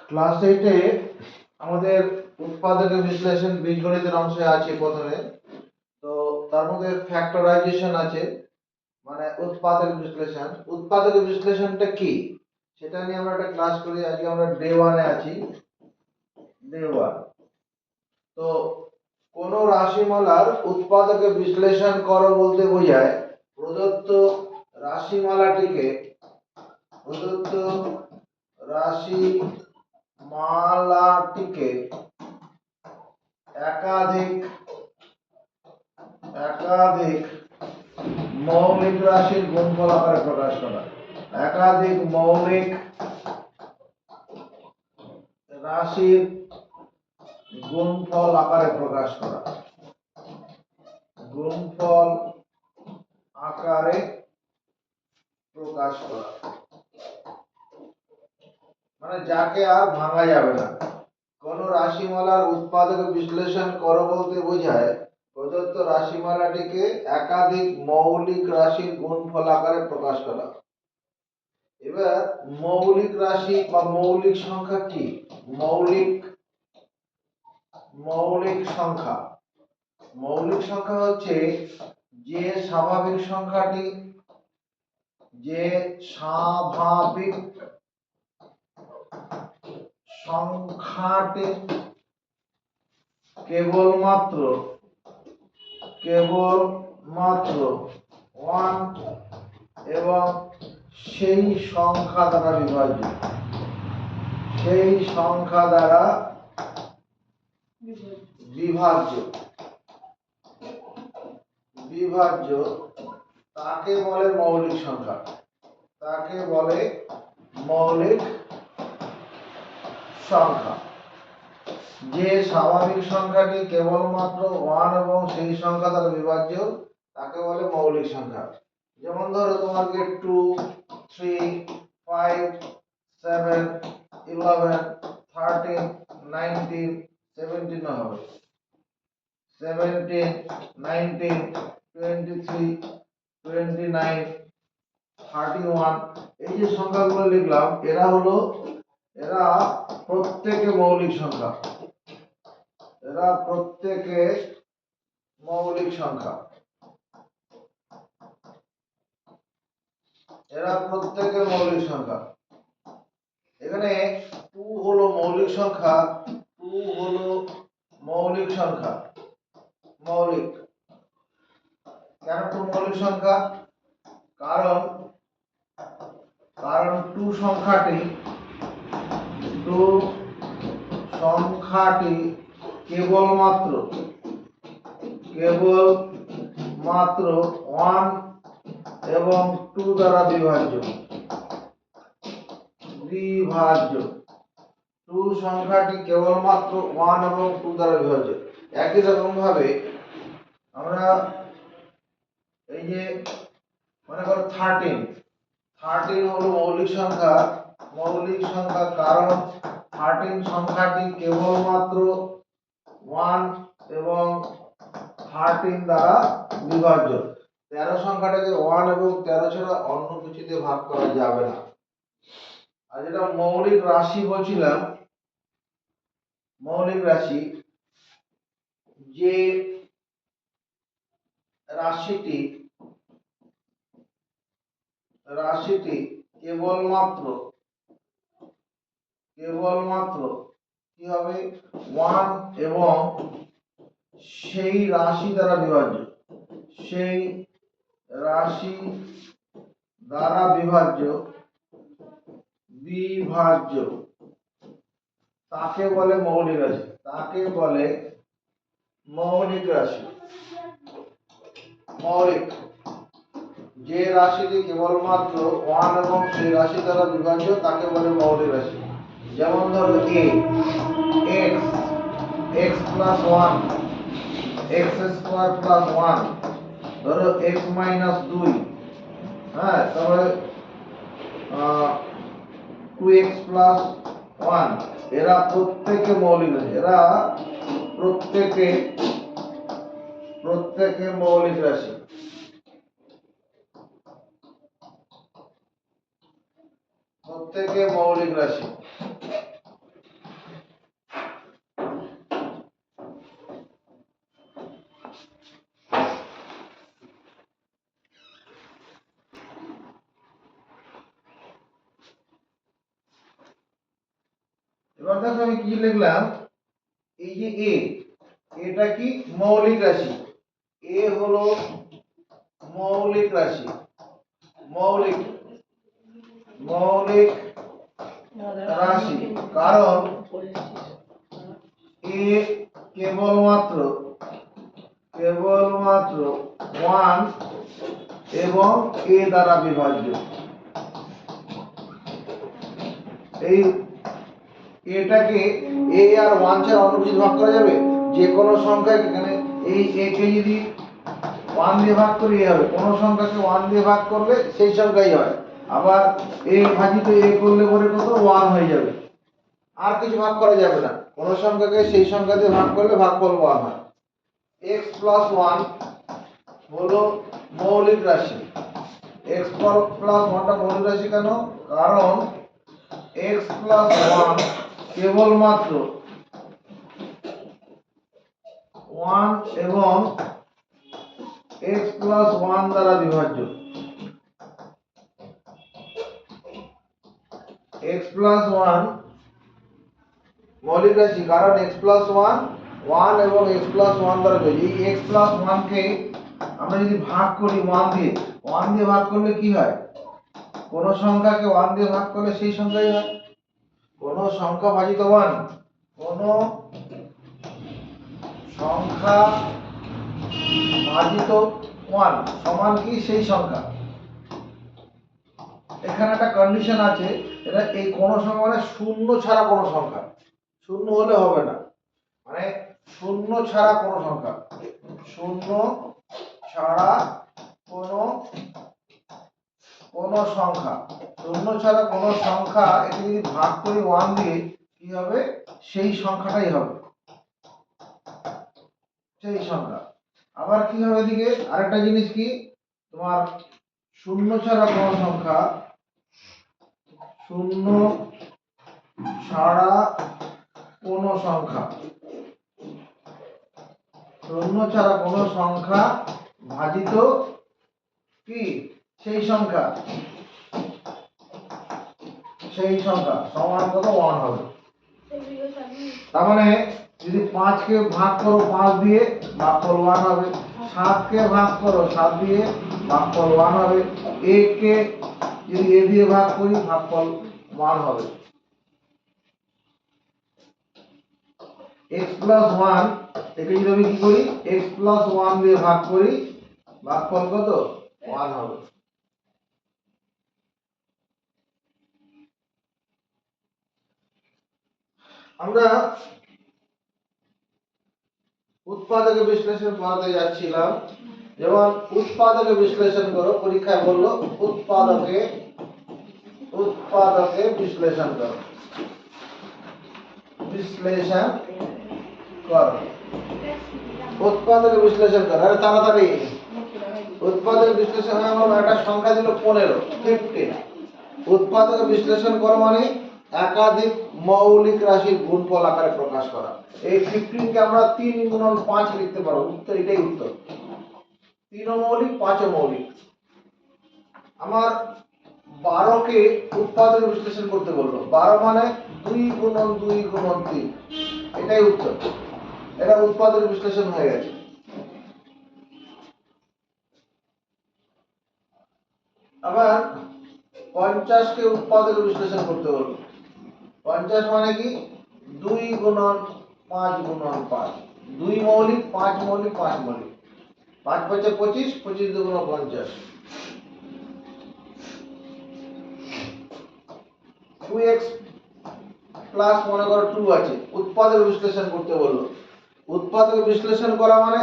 Class 8 এ আমাদের উৎপাদকের বিশ্লেষণ বীজগণিতের অংশে আছে প্রথমে। তো তার মধ্যে ফ্যাক্টরাইজেশন আছে, মানে উৎপাদকের বিশ্লেষণ। উৎপাদকের বিশ্লেষণটা কি সেটা নিয়ে আমরা একটা ক্লাস করি। আজকে আমরা ডে 1 এ আছি, ডে 1। তো কোন রাশিমালার উৎপাদকের বিশ্লেষণ করো বলতে বোঝায় প্রদত্ত রাশিমালাটিকে একাধিক মৌলিক রাশির গুণফল আকারে প্রকাশ করা। একাধিক মৌলিক রাশির গুণফল আকারে প্রকাশ করা। গুণফল আকারে প্রকাশ করা মানে যাকে আর ভাঙা যাবে না। কোন রাশিমালার উৎপাদক বিশ্লেষণ করো বলতে বোঝায় প্রদত্ত রাশিমালাটিকে একাধিক মৌলিক রাশির গুণফল আকারে প্রকাশ করা। এবার মৌলিক রাশি বা মৌলিক সংখ্যা কি? মৌলিক সংখ্যা হচ্ছে যে স্বাভাবিক সংখ্যাটি কেবলমাত্র 1 এবং সেই সংখ্যা দ্বারা বিভাজ্য তাকে বলে মৌলিক সংখ্যা। যে স্বাভাবিক সংখ্যাটি কেবলমাত্র 1 এবং সেই সংখ্যা দ্বারা বিভাজ্য তাকে বলে মৌলিক সংখ্যা। যেমন ধরো তোমাকে 2, 3, 5, 7, 11, 13, 19, 17 হবে। 17, 19, 23, 29, 31 এই যে সংখ্যাগুলো লিখলাম এরা প্রত্যেকে মৌলিক সংখ্যা। এখানে 2 হলো মৌলিক সংখ্যা। কেন 2 মৌলিক সংখ্যা? কারণ 2 সংখ্যাটি কেবলমাত্র 1 এবং 2 দ্বারা বিভাজ্য। 2 সংখ্যাটি কেবলমাত্র 1 এবং 2 দ্বারা বিভাজ্য। একই রকম ভাবে আমরা এই যে মনে করো 13 হলো মৌলিক সংখ্যা। কারণ 13 সংখ্যাটি কেবলমাত্র 1 এবং 13 দ্বারা বিভাজ্য। 13 সংখ্যাটাকে 1 এবং 13 ছাড়া অন্য কিছুতে ভাগ করা যাবে না। আর যেটা মৌলিক রাশি বলছিলাম, যে রাশিটি কেবলমাত্র কি হবে 1 এবং সেই রাশি দ্বারা বিভাজ্য তাকে বলে মৌলিক রাশি। যে রাশিটি কেবলমাত্র 1 এবং সেই রাশি দ্বারা বিভাজ্য তাকে বলে মৌলিক রাশি। যেমন ধরো x plus 1, x square plus 1, ধরো x minus 2, হ্যাঁ, তারপরে 2x plus 1, এরা প্রত্যেকে মৌলিক রাশি। প্রত্যেকে মৌলিক রাশি। এবার দেখো আমি কি লিখলাম, এই যে এটা কি মৌলিক রাশি, এ হলো মৌলিক রাশি, মৌলিক মৌলিক রাশি, কারণ এ কেবলমাত্র 1 এবং এ দ্বারা বিভাজ্য। এই এটাকে এ আর 1 ছাড়া অন্য কিছু ভাগ করা যাবে? যে কোনো সংখ্যাকে, এখানে এই এ কে যদি 1 দিয়ে ভাগ করি এ হবে, কোনো সংখ্যাকে 1 দিয়ে ভাগ করলে সেই সংখ্যাই হয়। আবার এ ভাজিত এ করলে পরে কত 1 হয়ে যাবে, আর কিছু ভাগ করা যাবে না। কোনো সংখ্যাকে সেই সংখ্যা দিয়ে ভাগ করলে ভাগফল 1 হয়। x + 1 হলো মৌলিক রাশি। x + 1টা মৌলিক রাশি কেন? কারণ x + 1 কেবলমাত্র 1 এবং x + 1 দ্বারা বিভাজ্য। x + 1 মৌলিক রাশি, কারণ x + 1 এবং x + 1 দ্বারা বিভাজ্য। এই x + 1 কে আমরা যদি ভাগ করি 1 দিয়ে ভাগ করলে কি হয়? কোন সংখ্যাকে 1 দিয়ে ভাগ করলে সেই সংখ্যাই হয়। কোন সংখ্যা ভাজিত 1, কোন সংখ্যা ভাজিত 1 সমান কি সেই সংখ্যা। এখানে একটা কন্ডিশন আছে, এটা এই কোন সংখ্যা মানে শূন্য ছাড়া কোন সংখ্যা, শূন্য হলে হবে না, মানে শূন্য ছাড়া কোন সংখ্যা, শূন্য ছাড়া কোন সংখ্যা, শূন্য ছাড়া কোন সংখ্যা একে যদি ভাগ করি 1 দিয়ে কি হবে? সেই সংখ্যাটাই হবে, সেই সংখ্যা। আবার কি হবে এদিকে আরেকটা জিনিস কি, তোমার শূন্য ছাড়া কোন সংখ্যা, শূন্য ছাড়া কোন সংখ্যা, শূন্য ছাড়া কোন সংখ্যা ভাজিত কি সেই সংখ্যা, সেই সংখ্যা সমান কত 1 হবে। তার মানে যদি 5 কে ভাগ করো 5 দিয়ে ভাগফল 1 হবে, 7 কে ভাগ করো 7 দিয়ে ভাগফল 1 হবে, a কে যদি a দিয়ে ভাগ করি ভাগফল 1 হবে। x + 1 একে যদি আমি কি করি x + 1 দিয়ে ভাগ করি ভাগফল কত 1 হবে। আমরা উৎপাদক বিশ্লেষণ পড়াতে যাচ্ছিলাম, যেমন উৎপাদক বিশ্লেষণ করো, পরীক্ষায় বললো উৎপাদকে বিশ্লেষণ করো, বিশ্লেষণ করো, উৎপাদক বিশ্লেষণ করো। আরে তাড়াতাড়ি উৎপাদক বিশ্লেষণ আমরা একটা সংখ্যা দিল 15। উৎপাদক বিশ্লেষণ করো মানে একাধিক মৌলিক রাশির গুণফল আকারে প্রকাশ করা। এই 15 কে আমরা 3 × 5 লিখতে পারবো, উত্তর এটাই উত্তর। 3 মৌলিক 5 মৌলিক। আমার 12 কে উৎপাদক বিশ্লেষণ করতে বললো, 12 মানে 2 × 2 × 3, এটাই উত্তর। এটা উৎপাদক বিশ্লেষণ হয়ে গেছে। আবার 50 কে উৎপাদক বিশ্লেষণ করতে বলবো, 50 মানে কি 2 × 5 × 5, 2 মৌলিক 5 মৌলিক 5 মৌলিক, 5 × 5 = 25, 25 × 2 = 50। 2x প্লাস মনে করো 2 আছে, উৎপাদক বিশ্লেষণ করতে বললো। উৎপাদক বিশ্লেষণ করা মানে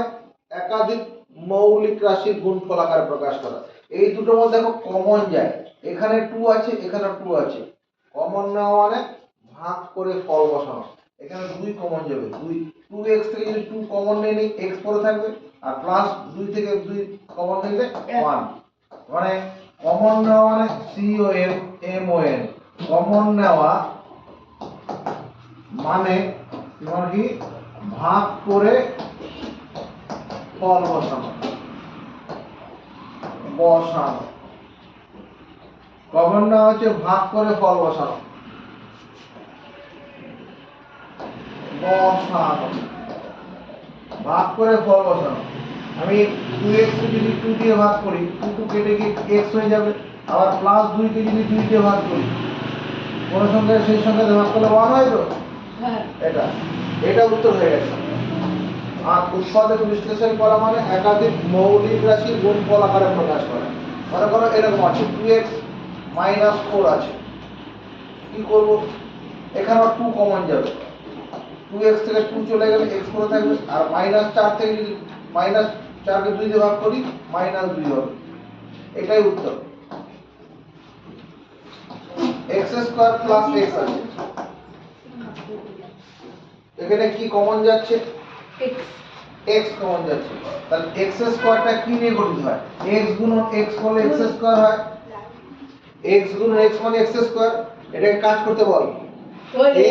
একাধিক মৌলিক রাশির গুণফল আকারে প্রকাশ করা। এই দুটোর মধ্যে দেখো কমন যায়, এখানে 2 আছে এখানে 2 আছে, কমন নেওয়া মানে ভাগ করে ফল বসানো। এখানে 2 কমন যাবে, 2x থেকে যদি 2 কমন নিয়ে নিই x পরে থাকবে, আর প্লাস 2 থেকে 2 কমন নিলে 1, মানে কমন নেওয়া মানে COMMON, কমন নেওয়া মানে তোমার কি ভাগ করে ফল বসানো, কমন নেওয়া হচ্ছে ভাগ করে ফল বসানো। বসানো, ভাগ করে ফল বসানো। আমি 2x কে যদি 2 দিয়ে ভাগ করি, 2 কেটে গিয়ে x হয়ে যাবে। আবার প্লাস 2 কে যদি 2 দিয়ে ভাগ করি, কোন সংখ্যা সেই সংখ্যাতে ভাগ করলে 1 হয় তো? হ্যাঁ। এটা উত্তর হয়ে গেছে। আর উৎপাদক বিশ্লেষণ করা মানে একাধিক মৌলিক রাশির গুণফল আকারে প্রকাশ করা। মনে করো এরকম আছে 2x মাইনাস 4 আছে, কি করব? এখানে 2 কমন যাবে, 2x থেকে 2 চলে গেলে x পড়ে থাকবে। আর মাইনাস 4 থেকে যদি মাইনাস 4 কে 2 দিয়ে ভাগ করি, মাইনাস 2 হবে। এটাই উত্তর। x স্কয়ার প্লাস x আছে, এখানে কি কমন যাচ্ছে? x কমন যাচ্ছে। তাহলে x স্কয়ারটা কি নিয়ে গঠিত হয়? x গুণন x করলে x স্কয়ার হয়, x গুণন x মানে x স্কয়ার। এটাকে কাজ করতে বল,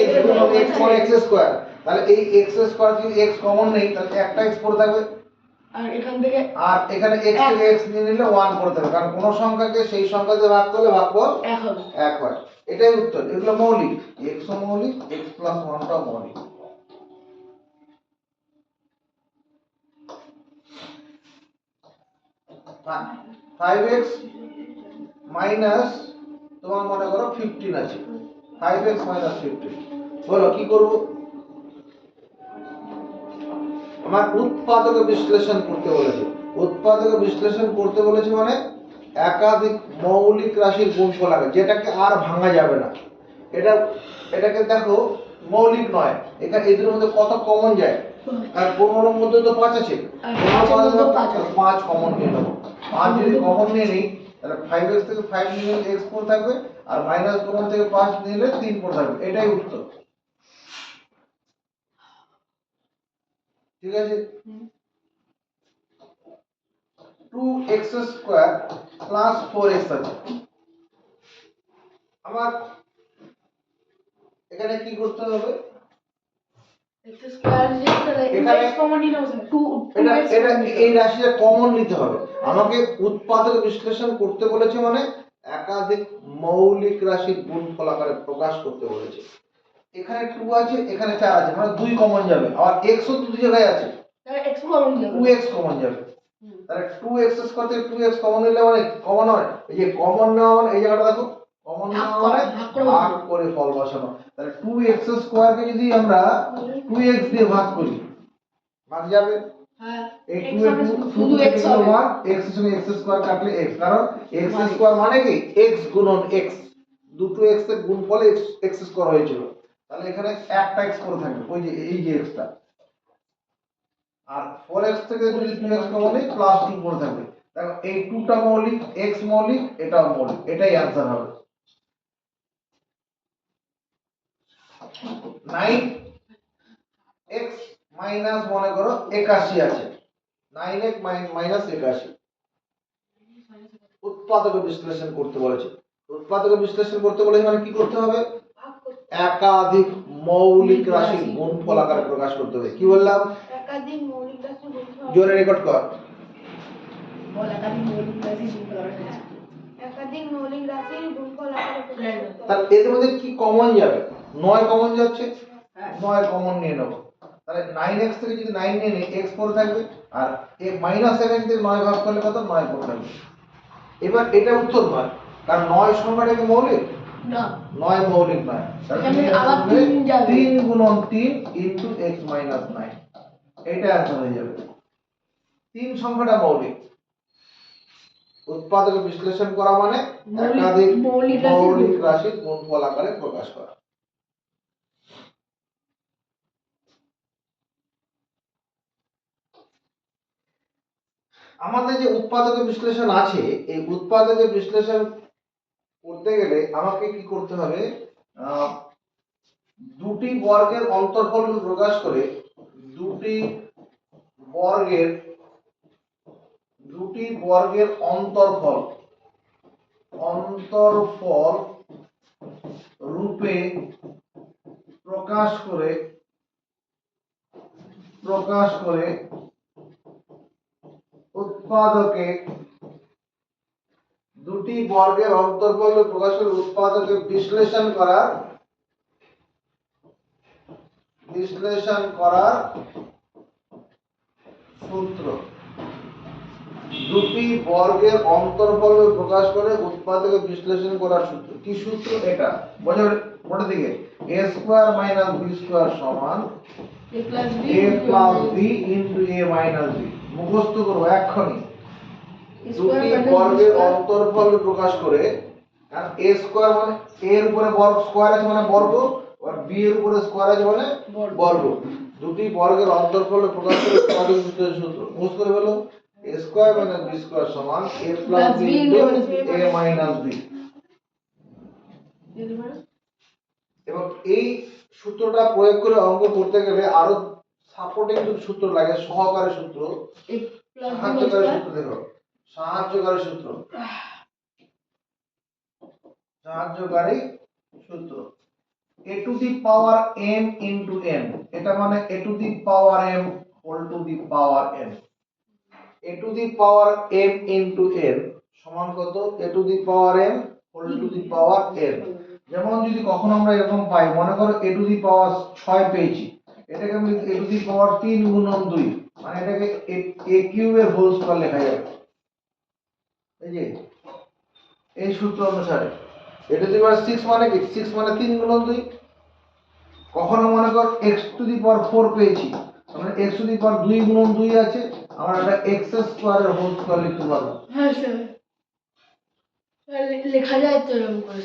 x গুণন x মানে x স্কয়ার। তাহলে এই x স্কয়ার যদি x কমন নেই, তাহলে একটা x পড়ে থাকবে। আর এখানে x থেকে x নিয়ে নিলে 1 পড়ে থাকবে, কারণ কোন সংখ্যাকে সেই সংখ্যা দিয়ে ভাগ করলে ভাগফল 1 হয়। এটাই উত্তর। এগুলো মৌলিক, x ও মৌলিক, x প্লাস 1 টাও মৌলিক। হ্যাঁ, 5x মাইনাস তোমার মনে করো 15 আছে, 5x মাইনাস 15, বলো কি করব? আমার উৎপাদক বিশ্লেষণ করতে বলেছে। উৎপাদক বিশ্লেষণ করতে বলেছে মানে একাধিক মৌলিক রাশির গুণফল আছে, যেটাকে আর ভাঙা যাবে না। এটাকে দেখো মৌলিক নয়, এখানে এদের মধ্যে কত কমন যায়? আর 15 এর মধ্যে তো 5 আছে, 5 কমন নিয়ে নেব। 5 যদি কমন নিয়ে নিই, তাহলে 5x থেকে 5 নিলে x পড়ে থাকবে, আর মাইনাস কমন থেকে 5 নিলে 3 পড়ে থাকবে। এটাই উত্তর। ঠিক আছে? 2x স্কয়ার প্লাস 4x আছে। আমার এখানে কি করতে হবে? এই রাশিটা কমন নিতে হবে। আমাকে উৎপাদক বিশ্লেষণ করতে বলেছে মানে একাধিক মৌলিক রাশির গুণফল আকারে প্রকাশ করতে বলেছে। এখানে 2 আছে, এখানে 4 আছে, মানে 2 কমন যাবে। আর x ও দুই জায়গায় আছে, তাহলে x কমন যাবে, 2x কমন যাবে। তাহলে 2x স্কয়ার থেকে 2x কমন নিলে মানে কমন হয়, এই যে কমন নেওয়া মানে এই জায়গাটা দেখো, কমন নেওয়া মানে ভাগ করে ফল বসানো। তাহলে 2x স্কয়ার কে যদি আমরা 2x দিয়ে ভাগ করি, ভাগ যাবে। হ্যাঁ, এই 2 এর 2 শুধু x হবে, 1 x এর সঙ্গে x স্কয়ার কাটলে x, কারণ x স্কয়ার মানে কি x গুণন x, দুটো x এর গুণফলে x স্কয়ার হয়েছিল। তাহলে এখানে একটা x করে থাকবে, ওই যে এই যে x টা। আর 4x থেকে যদি 2x কমন নিই, প্লাস 2 করে থাকবে। দেখো এই 2 টা মৌলিক, x মৌলিক, এটাও মৌলিক। এটাই आंसर হবে। 9x মাইনাস মনে করো 81 আছে, 9x মাইনাস 81। উৎপাদক বিশ্লেষণ করতে বলেছে। উৎপাদক বিশ্লেষণ করতে বলেছে মানে কি করতে হবে? একাধিক মৌলিক রাশির গুণফল আকারে প্রকাশ করতে হবে। কি বললাম? একাধিক মৌলিক রাশির গুণফল। জোরে রেকর্ড কর। বল একাধিক মৌলিক রাশির গুণফল আকারে। একাধিক মৌলিক রাশির গুণফল আকারে প্রকাশ করতে হবে। তাহলে এর মধ্যে কি কমন যাবে? 9 কমন যাচ্ছে, 9 কমন নিয়ে নেব। তাহলে 9x থেকে যদি 9 নিয়ে নিই, x পড়ে থাকবে। আর এই মাইনাস 7 থেকে 9 ভাগ করলে কত? 9 পড়ে থাকবে। এবার এটা উত্তর নয়, কারণ 9 সংখ্যাটা কি মৌলিক? না, 9 মৌলিক নয়। তাহলে আবার 3 যাবে, 3 গুণন 3 ইনটু x মাইনাস 9, এটা आंसर হয়ে যাবে। 3 সংখ্যাটা মৌলিক। উৎপাদক বিশ্লেষণ করা মানে একাধিক মৌলিক রাশির গুণফল আকারে প্রকাশ করা। আমাদের যে উৎপাদক বিশ্লেষণ আছে, এই উৎপাদক বিশ্লেষণ করতে গেলে আমাকে কি করতে হবে? দুটি বর্গের অন্তরফল প্রকাশ করে দুটি বর্গের অন্তরফল রূপে প্রকাশ করে উৎপাদকে দুটি বর্গের অন্তরফল প্রকাশ করে উৎপাদকে বিশ্লেষণ করার বিশ্লেষণ করার সূত্র, দুটি বর্গের অন্তর্ফল প্রকাশ করে উৎপাদকে বিশ্লেষণ করার সূত্র। কি সূত্র এটা? বলে দিকে a square minus b square সমান a plus b into a minus b। মুখস্থ করব এক্ষুনি। দুটি বর্গের অন্তর্ফল প্রকাশ করে, কারণ a স্কয়ার মানে a এর উপরে বর্গ স্কয়ার আছে মানে বর্গ, আর b এর উপরে স্কয়ার আছে মানে বর্গ। দুটি বর্গের অন্তর্ফল প্রকাশ করে উৎপাদক বিশ্লেষণ সূত্র মুখস্থ করে ফেলো। a square minus b square সমান a plus b into a minus b। এবং এই সূত্রটা প্রয়োগ করে অঙ্ক করতে গেলে আরো সাপোর্টিং সূত্র লাগে, সহকারী সূত্র, সাহায্যকারী সূত্র। দেখো সাহায্যকারী সূত্র, সাহায্যকারী সূত্র a to the power m into n। এটা মানে a to the power m whole to the power n। a to the power m into n সমান কত? a to the power m whole to the power n। যেমন যদি কখনো আমরা এরকম পাই, মনে করো a টু দি পাওয়ার 6 পেয়েছি, এটাকে আমি a টু দি পাওয়ার 3 গুণন 2, মানে এটাকে a কিউবের হোল স্কয়ার লেখা যাবে। এই যে এই সূত্র অনুসারে a টু দি পাওয়ার 6 মানে কি? 6 মানে 3 গুণন 2। কখনো মনে কর x টু দি পাওয়ার 4 পেয়েছি, মানে x টু দি পাওয়ার 2 গুণন 2 আছে, আমরা এটা x স্কয়ারের হোল স্কয়ার লিখতে পারবো। হ্যাঁ স্যার, লেখা যায় তো এরকম করে।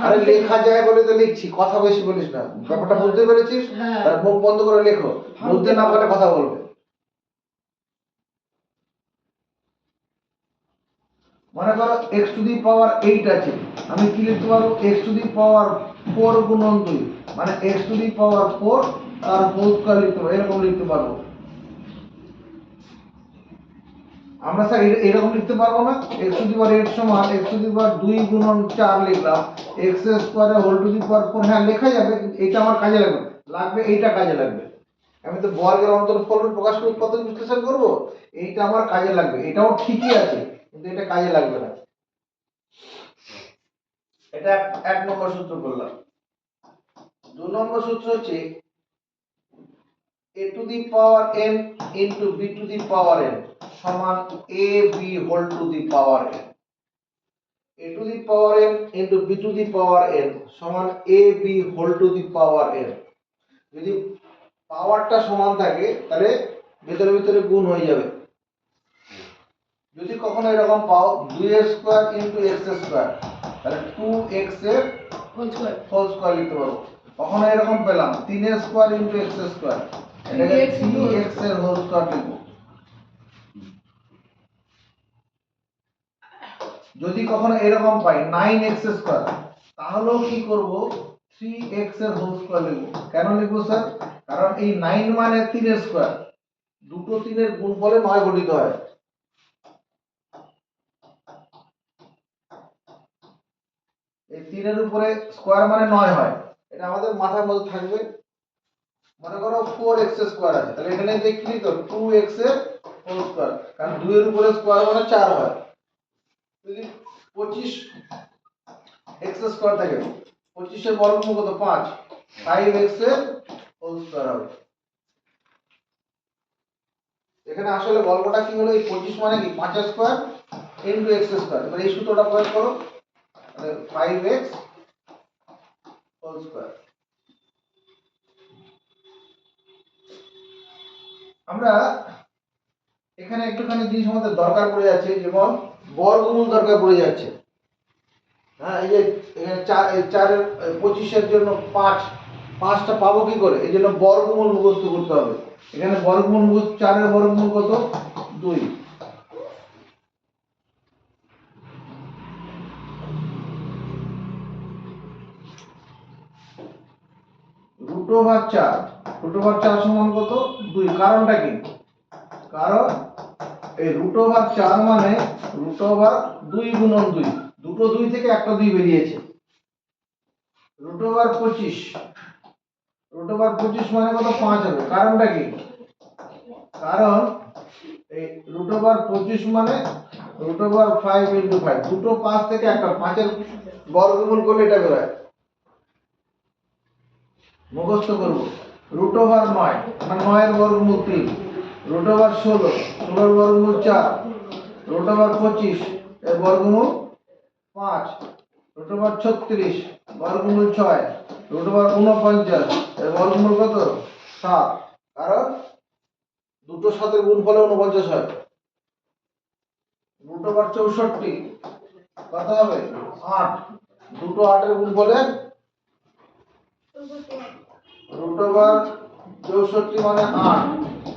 আরে লেখা যায় বলে তো লিখছি, কথা বেশি বলিস না। ব্যাপারটা বুঝতে পেরেছিস? তার মুখ বন্ধ করে লেখো, বুঝতে না পারলে কথা বলবে। মনে করো x টু দি পাওয়ার 8 আছে, আমি কি লিখতে পারবো? x টু দি পাওয়ার 4 গুণন 2, মানে x টু দি পাওয়ার 4 আর হোল স্কয়ার লিখতে পারবো, এরকম লিখতে পারবো। আমরা স্যার এরকম লিখতে পারবো না? x টু দি পাওয়ার 8 সমান x টু দি পাওয়ার 2 গুণন 4 লিখলাম, x square whole to the power 4। হ্যাঁ লেখা যাবে, কিন্তু এটা আমার কাজে লাগবে, এইটা কাজে লাগবে। আমি তো বর্গের অন্তর্ফল প্রকাশ করে উৎপাদক বিশ্লেষণ করব, এইটা আমার কাজে লাগবে। এটাও ঠিকই আছে, কিন্তু এটা কাজে লাগবে না। এটা এক নম্বর সূত্র বললাম। 2 নম্বর সূত্র হচ্ছে a to the power n into b to the power n সমান ab whole to the power n। a to the power n into b to the power n সমান ab whole to the power n। যদি পাওয়ারটা সমান থাকে তাহলে ভিতরে ভিতরে গুণ হয়ে যাবে। যদি কখনো এরকম পাও 2 স্কয়ার ইনটু x স্কয়ার, তাহলে 2x এর হোল স্কয়ার লিখতে পারবো। কখনো এরকম পেলাম 3 স্কয়ার ইনটু x স্কয়ার, এটাকে 3x এর হোল স্কয়ার লিখব। যদি কখনো এরকম পাই 9x স্কয়ার, তাহলেও কি করব? 3x এর হোল স্কয়ার লিখব। কেন লিখব স্যার? কারণ এই 9 মানে 3 স্কয়ার, দুটো 3 এর গুণফলে 9 গঠিত হয়। এই 3 এর উপরে স্কয়ার মানে 9 হয়, এটা আমাদের মাথার মধ্যে থাকবে। মনে করো 4x স্কয়ার আছে, তাহলে এখানে যে কি লিখো? 2x এর হোল স্কয়ার, কারণ 2 এর উপরে স্কয়ার মানে 4 হয়। যদি 25x স্কয়ার থাকে, 25 এর বর্গমূল কত? 5, 5x এর হোল স্কয়ার হবে। এখানে আসলে গল্পটা কি হলো? এই 25 মানে কি? 5 স্কয়ার ইনটু x স্কয়ার। এবার এই সূত্রটা প্রয়োগ করো, মানে 5x হোল স্কয়ার। আমরা এখানে একটুখানি জিনিস আমাদের দরকার পড়ে যাচ্ছে, যেমন বর্গমূল দরকার পড়ে যাচ্ছে। হ্যাঁ, এই যে এখানে 4 এর 25 এর জন্য 5টা পাবো কি করে? এই জন্য বর্গমূল মুখস্থ করতে হবে। এখানে বর্গমূল মুখস্থ, 4 এর বর্গমূল কত? 2। √4 সমান কত? 2। কারণটা কি? কারণ এই √4 মানে √2 গুণন 2, দুটো 2 থেকে একটা 2 বেরিয়েছে। √25 মানে কত? 5 হবে। কারণটা কি? কারণ এই √25 মানে √5 ইনটু 5, দুটো 5 থেকে একটা 5 এর বর্গমূল করলে এটা বের হয়। মুখস্থ করব, রুট ওভার 9 মানে 9 এর বর্গমূল 3, রুট ওভার 16 16 এর বর্গমূল 4, রুট ওভার 25 এর বর্গমূল 5, রুট ওভার 36 বর্গমূল 6, রুট ওভার 49 এর বর্গমূল কত 7। কারণ দুটো সাথে গুণফলে 49 হয়। রুট ওভার 64 কত হবে 8, দুটো 8 এর গুণফলে রুট ওভার 64 মানে 8।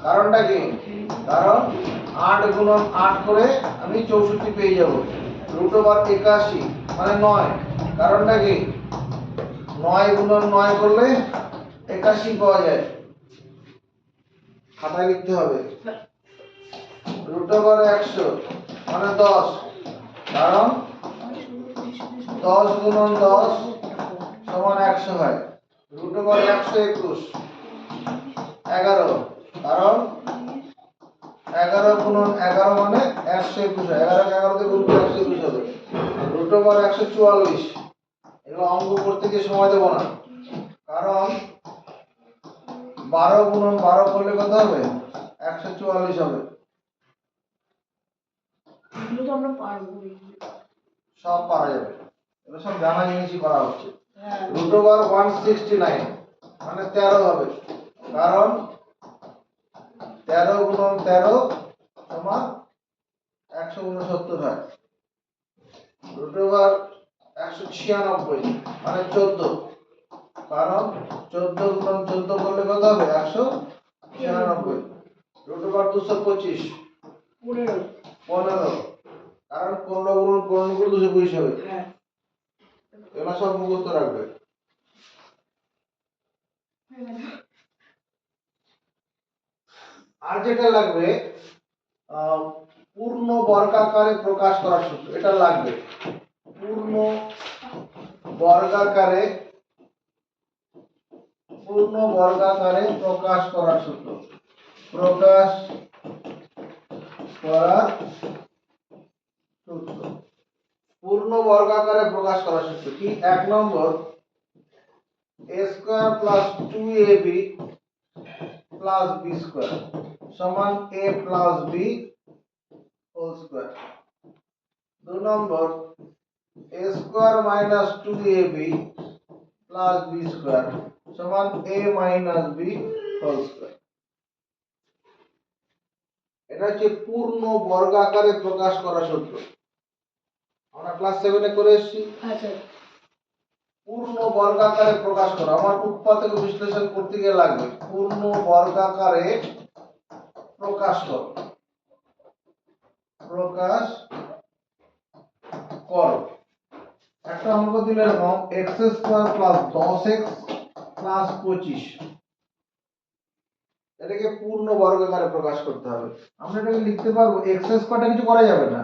কারণটা কি? কারণ 8 গুণন 8 করে আমি 64 পেয়ে যাব। রুট ওভার 81 মানে 9। কারণটা কি? 9 গুণন 9 করলে 81 পাওয়া যায়। খাতায় লিখতে হবে। রুট ওভার 100 মানে 10। কারণ 10 গুণন 10 সমান 100 হয়। Root over 121 11। কারণ 11 গুণন 11 মানে 121 হয়। 11 কে 11 দিয়ে গুণ করলে 121 হবে। Root over 144। এগুলো অঙ্ক করতে গিয়ে সময় দেব না। কারণ 12 গুণন 12 করলে কত হবে 144 হবে। এগুলো তো আমরা পারবো। সব পারা যাবে, এগুলো সব জানা জিনিসই করা হচ্ছে। হ্যাঁ। রুট ওভার 169 মানে 13 হবে। কারণ 13 গুণন 13 সমান 169 হয়। রুট ওভার 196 মানে 14। কারণ 14 গুণন 14 করলে কত হবে 196। Root over 225 15। কারণ 15 গুণন 15 করে 225 হবে। হ্যাঁ। এগুলো সব মুখস্থ রাখবে। আর যেটা লাগবে পূর্ণ বর্গাকারে প্রকাশ করার সূত্র, এটা লাগবে। পূর্ণ বর্গাকারে প্রকাশ করার সূত্র। প্রকাশ করার সূত্র, পূর্ণ বর্গাকারে প্রকাশ করার সূত্র কি? 1 নম্বর a square plus 2ab plus b square সমান a plus b whole square. 2 নম্বর a square minus 2ab plus b square সমান a minus b whole square. এটা হচ্ছে পূর্ণ বর্গাকারে প্রকাশ করার সূত্র। আমরা ক্লাস 7 এ করে এসেছি। আচ্ছা। পূর্ণ বর্গাকারে প্রকাশ করা, আমার উৎপাদক বিশ্লেষণ করতে গিয়ে লাগবে পূর্ণ বর্গাকারে প্রকাশ করো। প্রকাশ করো। একটা অঙ্ক দিলে এরকম x square plus 10x plus 25, এটাকে পূর্ণ বর্গাকারে প্রকাশ করতে হবে। আমরা এটাকে লিখতে পারবো x স্কয়ারটা কিছু করা যাবে না,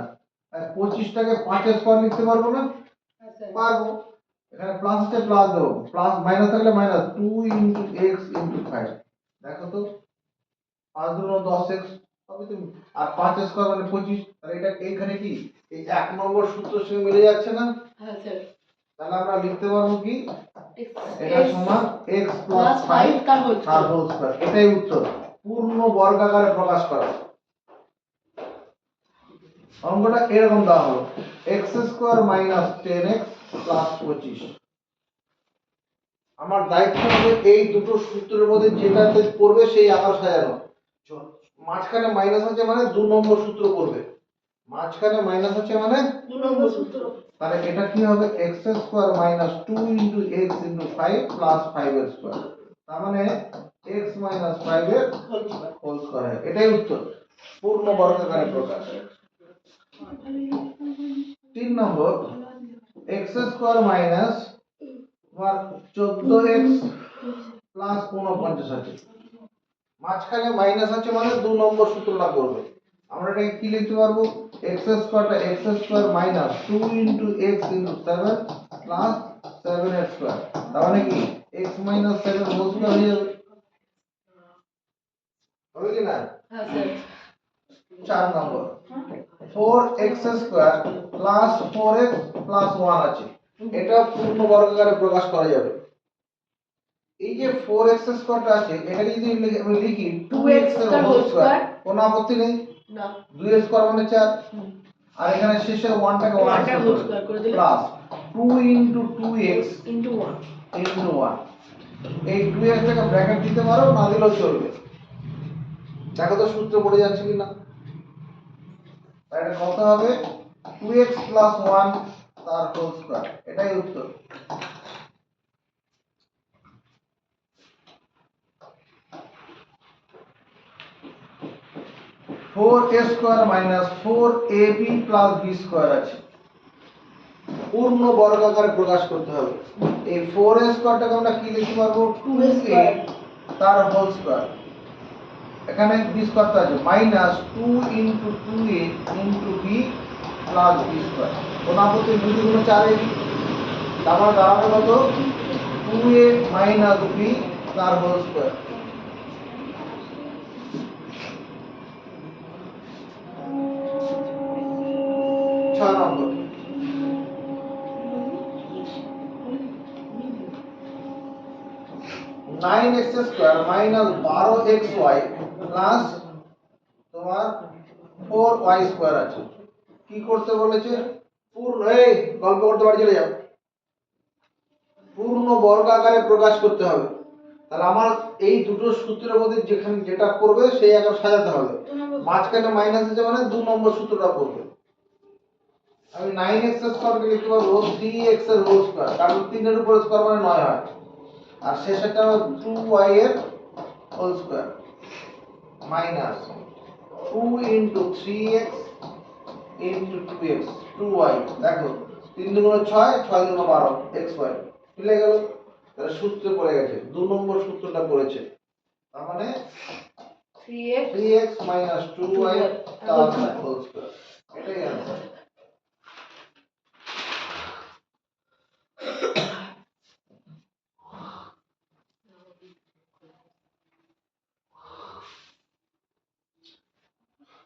আর 25 টাকে 5 স্কয়ার লিখতে পারবো না? পারবো। এখানে প্লাস তে প্লাস দেবো, প্লাস মাইনাস থাকলে মাইনাস 2 ইনটু x ইনটু 5। দেখো তো 5 গুণ 10x হবে তুমি, আর 5 স্কয়ার মানে 25। তাহলে এটা এইখানে কি এই 1 নম্বর সূত্রের সঙ্গে মিলে যাচ্ছে না? হ্যাঁ স্যার। তাহলে আমরা লিখতে পারবো কি এটা x সমান x প্লাস 5 তার হোল স্কয়ার। এটাই উত্তর, পূর্ণ বর্গাকারে প্রকাশ করা। অঙ্কটা এরকম দেওয়া হলো x square minus 10x plus 25। আমার দায়িত্ব হবে এই দুটো সূত্রের মধ্যে যেটাতে পড়বে সেই আকার সাজানো। মাঝখানে মাইনাস আছে মানে 2 নম্বর সূত্র করবে। মাঝখানে মাইনাস আছে মানে 2 নম্বর সূত্র। তাহলে এটা কি হবে x square minus 2 into x into 5 plus 5 এর স্কয়ার। তার মানে x মাইনাস 5 এর হোল স্কয়ার। এটাই উত্তর, পূর্ণ বর্গাকারে প্রকাশ। 3 নম্বর x square minus 14x plus 49 আছে। মাঝখানে মাইনাস আছে মানে 2 নম্বর সূত্রটা করবে। আমরা এটাকে কি লিখতে পারবো x স্কয়ারটা x square minus 2 into x into 7 plus 7 এর স্কয়ার। তার মানে কি x মাইনাস 7 হোল স্কয়ার হয়ে যাবে। হবে কি না? হ্যাঁ স্যার। 4 নম্বর 4x square plus 4x plus 1 আছে। এটা পূর্ণ বর্গাকারে প্রকাশ করা যাবে। এই যে 4x স্কয়ারটা আছে এটাকে যদি আমি লিখি 2x এর হোল স্কয়ার, কোনো আপত্তি নেই। না 2 স্কয়ার মানে 4, আর এখানে শেষে 1টাকে 1 1টা হোল স্কয়ার করে দিলে plus 2 into 2x into 1 into 1। এই 2x টাকে ব্র্যাকেট দিতে পারো, না দিলেও চলবে। দেখো তো সূত্র পড়ে যাচ্ছে কিনা। তাই এটা কত হবে? 2x প্লাস 1 তার হোল স্কয়ার, এটাই উত্তর। Four a square minus 4ab plus B square আছে, পূর্ণ বর্গাকারে প্রকাশ করতে হবে। এই 4a স্কোয়ারটাকে আমরা কি লিখতে পারবো? 2a তার হোল স্কোয়ার, এখানে বি স্কোয়ারটা আছে, minus 2 into 2a into B plus B square. কোন আপত্তি? 2 গুণ 4ab, তার মানে দাঁড়াবে কত? 2a মাইনাস বি তার হোল স্কোয়ার। ছয় নম্বর, 9x square minus 12xy plus তোমার 4y স্কয়ার আছে। কি করতে বলেছে? পূর্ণ, এই গল্প করতে বাড়ি চলে যাও, পূর্ণ বর্গ আকারে প্রকাশ করতে হবে। তাহলে আমার এই দুটো সূত্রের মধ্যে যেখানে যেটা করবে সেই আকার সাজাতে হবে। মাঝখানে মাইনাস আছে মানে 2 নম্বর সূত্রটা করবে। আমি 9x স্কয়ারকে লিখতে পারবো 3x এর হোল স্কয়ার, কারণ 3 এর উপর স্কয়ার মানে 9 হয়, আর শেষেরটা 2y এর whole square minus 2 into 3x into 2x 2y। দেখো 3 দুগুণ 6, 6 দুগুণ 12 xy মিলে গেল। তাহলে সূত্র পড়ে গেছে, 2 নম্বর সূত্রটা পড়েছে, তার মানে 3x 2y তার হোল স্কয়ার, এটাই आंसर।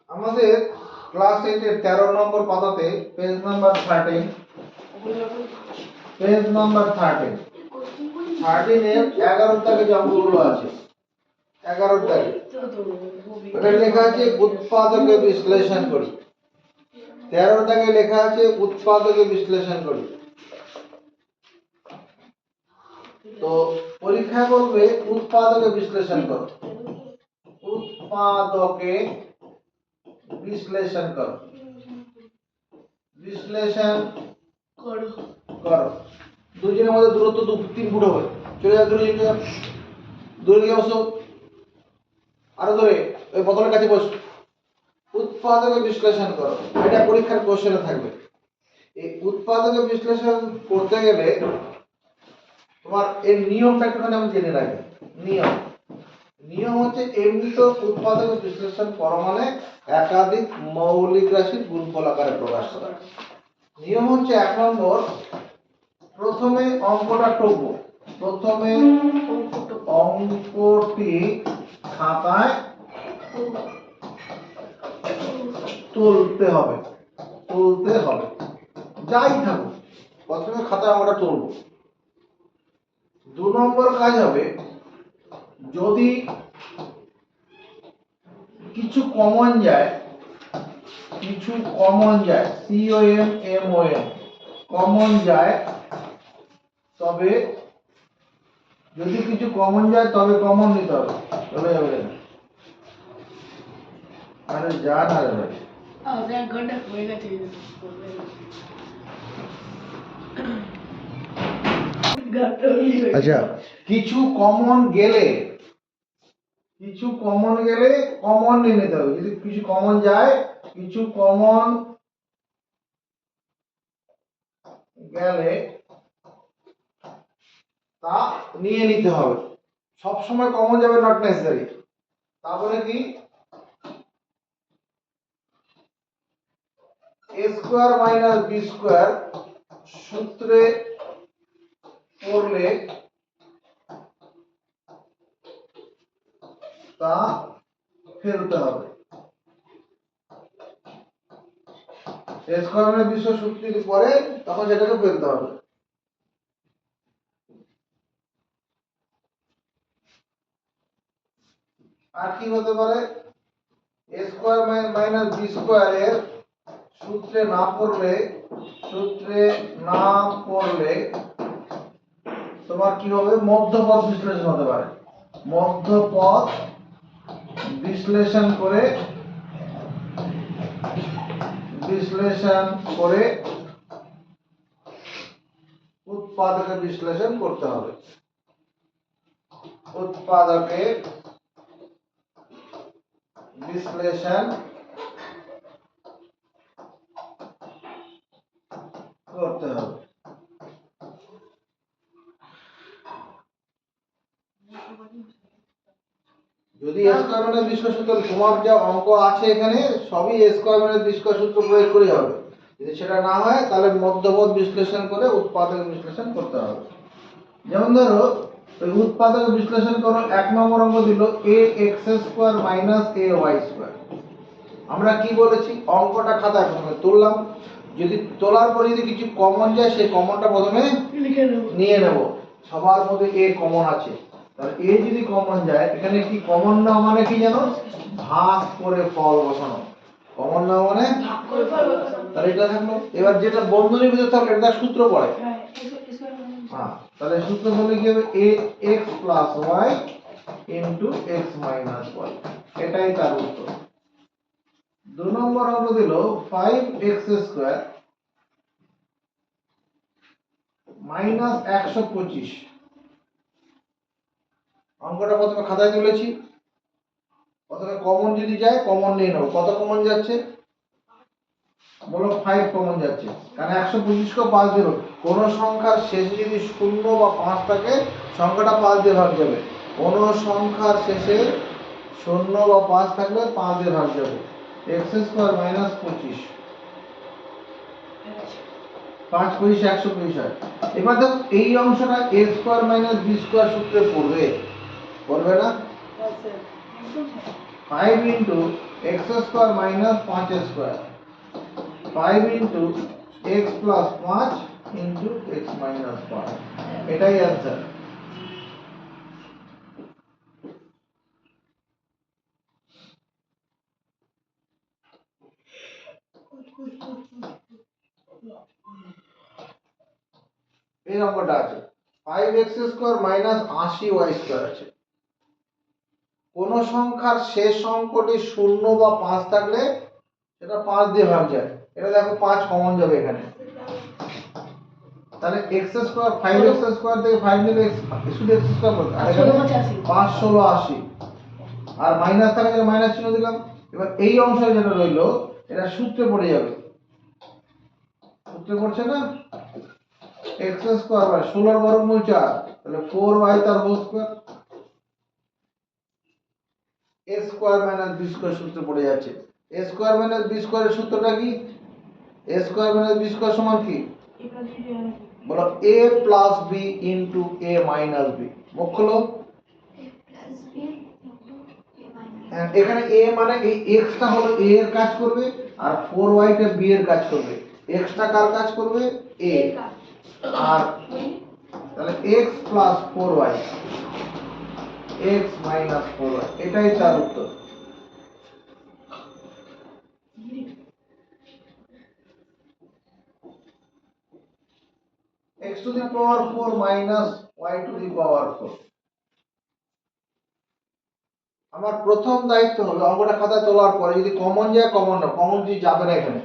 আমাদের ক্লাস 8 এর 13 নম্বর পাতাতে পেজ নাম্বার 13, পেজ নাম্বার 13 এর 11 দাগে যে অঙ্কগুলো আছে, 11 দাগে এখানে লেখা আছে উৎপাদকে বিশ্লেষণ করি। 13 দাগে লেখা আছে উৎপাদকে বিশ্লেষণ করি। তো পরীক্ষা করবে উৎপাদকে বিশ্লেষণ করো, উৎপাদকে বিশ্লেষণ করো, বিশ্লেষণ করো করো। দুজনের মধ্যে দূরত্ব 3 ফুট হবে, চলে যাও দূরে, চলে যাও দূরে গিয়ে বসো, আরো দূরে ওই বোতলের কাছে বসো। উৎপাদকে বিশ্লেষণ করো, এটা পরীক্ষার কোশ্চেনে থাকবে। এই উৎপাদকে বিশ্লেষণ করতে গেলে তোমার এর নিয়মটা একটুখানি আমি জেনে রাখি। নিয়ম হচ্ছে এমনি তো উৎপাদকে বিশ্লেষণ করা মানে একাধিক মৌলিক রাশির গুণফল আকারে প্রকাশ করা। নিয়ম হচ্ছে 1 নম্বর, প্রথমে অঙ্কটা টুকবো, প্রথমে অঙ্কটি খাতায় তুলতে হবে, তুলতে হবে, যাই থাকুক প্রথমে খাতায় আমরা তুলবো। 2 নম্বর কাজ হবে, যদি কিছু কমন যায়, কিছু কমন যায়, COM কমন যায়, তবে যদি কিছু কমন যায় তবে কমন নিতে হবে, চলে যাবে না। আরে যা না রে ভাই, এক ঘন্টা হয়ে গেছে আচ্ছা কিছু কমন গেলে, কিছু কমন গেলে কমন নিয়ে নিতে হবে। যদি কিছু কমন যায়, কিছু কমন গেলে তা নিয়ে নিতে হবে। সব সময় কমন যাবে নট নেসেসারি। তারপরে কি a square minus b square সূত্রে পড়লে তা ফেলতে হবে। a স্কয়ার মানে বিশ্ব সূত্রের পরে তখন সেটাকে ফেলতে হবে। আর কি হতে পারে, a square minus b square এর সূত্রে না পড়লে তোমার কি হবে, মধ্যপদ বিশ্লেষণ হতে পারে। মধ্যপদ বিশ্লেষণ করে উৎপাদকে বিশ্লেষণ করতে হবে। উৎপাদকে বিশ্লেষণ করতে হবে। যদি a square minus b square সূত্র, তোমার যা অঙ্ক আছে এখানে সবই a square minus b square সূত্র প্রয়োগ করে হবে। যদি সেটা না হয় তাহলে মধ্যপদ বিশ্লেষণ করে উৎপাদক বিশ্লেষণ করতে হবে। যেমন ধরো ওই উৎপাদক বিশ্লেষণ করো, 1 নম্বর অঙ্ক দিল ax square minus ay square. আমরা কি বলেছি, অঙ্কটা খাতায় প্রথমে তুললাম, যদি তোলার পরে যদি কিছু কমন যায় সেই কমনটা প্রথমে লিখে নেব। নিয়ে নেব। সবার মধ্যে a কমন আছে, তাহলে a যদি কমন যায়, এখানে কি কমন না মানে কি জানো, ভাগ করে ফল বসানো। কমন না মানে ভাগ করে ফেল। তাহলে এটা থাকলো। এবার যেটা বন্ধনীর ভিতরে থাকলো এটা সূত্র পড়ে। হ্যাঁ হ্যাঁ, তাহলে সূত্র বলে কি হবে, ax y into x minus y। এটাই তার উত্তর। 2 নম্বর অঙ্ক দিল 5x স্কয়ার মাইনাস 125। অঙ্কটা প্রথমে খাতায় তুলেছি, প্রথমে কমন যদি যায় কমন নিয়ে নেব। কত কমন যাচ্ছে, বলো 5 কমন যাচ্ছে, কারণ 125 কে 5 দিয়ে ভাগ। কোন সংখ্যার শেষে যদি 0 বা 5 থাকে সংখ্যাটা 5 দিয়ে ভাগ যাবে। কোন সংখ্যার শেষে 0 বা 5 থাকলে 5 দিয়ে ভাগ যাবে। x স্কয়ার মাইনাস 25, 5 25 125 হয়। এবার দেখো এই অংশটা a square minus b square সূত্রে পড়বে না? 5 into x square minus 5 square, 5 into x plus 5 into x minus 5। এটাই অ্যান্সার। এই অঙ্কটা আছে 5x square minus 80y square আছে। কোন সংখ্যার শেষ অঙ্কটি 0 বা 5 থাকলে সেটা 5 দিয়ে ভাগ যায়। এটা দেখো 5 কমন যাবে এখানে, তাহলে x স্কয়ার 5x স্কয়ার থেকে 5 নিলে শুধু x স্কয়ার করতে, আর এখানে 5 16 80, আর মাইনাস থাকে যেটা মাইনাস চিহ্ন দিলাম। এবার এই অংশটা যেটা রইলো এটা সূত্রে পড়ে যাবে। সূত্রে পড়ছে না, x স্কয়ার বাই 16 এর বর্গমূল 4, তাহলে 4y তার whole square. a square minus b square সূত্রে পড়ে যাচ্ছে। a স্কয়ার মাইনাস b স্কয়ারের সূত্রটা কি, a square minus b square সমান কি, বলো a plus b into a minus b। মুখ খোলো। এখানে a মানে এই x টা হলো a এর কাজ করবে, আর 4y টা b এর কাজ করবে। x টা কার কাজ করবে, a, আর তাহলে x plus 4y, x minus 4y, এটাই তার উত্তর। x to the power 4 minus y to the power 4। আমার প্রথম দায়িত্ব হবে অঙ্কটা খাতায় তোলার পরে যদি কমন যায় কমন না, কমন যদি যাবে না এখানে,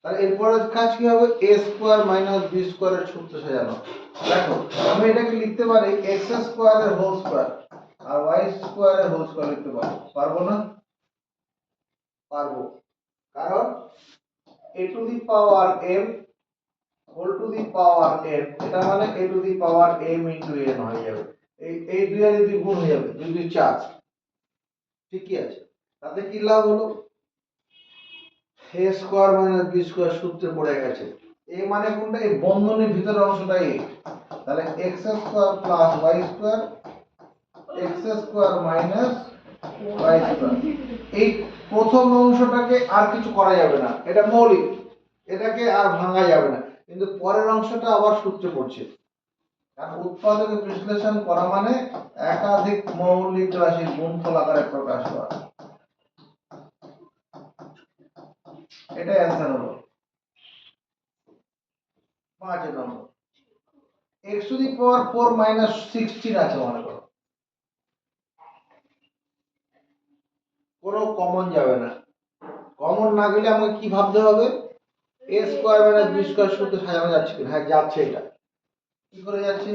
তাহলে এরপরের কাজ কি হবে, a স্কয়ার মাইনাস b স্কয়ারের সূত্র সাজানো। দেখো আমি এটাকে লিখতে পারি x স্কয়ারের হোল স্কয়ার আর y স্কয়ারের হোল স্কয়ার লিখতে পারবো না? পারবো, কারণ a to the power m whole to the power n, এটা মানে a to the power m into n হয়ে যাবে। এই দুই আর দুই গুণ হয়ে যাবে, 2 2 4। ঠিকই আছে, তাতে কি লাভ হলো, a square minus b square সূত্রে পড়ে গেছে। a মানে কোনটা, এই বন্ধনীর ভিতরের অংশটা a, তাহলে x square plus y square, x square minus y square. এই প্রথম অংশটাকে আর কিছু করা যাবে না, এটা মৌলিক, এটাকে আর ভাঙা যাবে না, কিন্তু পরের অংশটা আবার সূত্রে পড়ছে। কারণ উৎপাদকে বিশ্লেষণ করা মানে একাধিক মৌলিক রাশির গুণফল আকারে প্রকাশ করা। এটা অ্যান্সার হলো 5 নম্বর। x to the power 4 minus 16 আছে মনে করো, কোনো কমন যাবে না। কমন না গেলে আমাকে কি ভাবতে হবে, a square minus b square সূত্রে সাজানো যাচ্ছে কিনা। হ্যাঁ যাচ্ছে। এটা কি করে যাচ্ছে,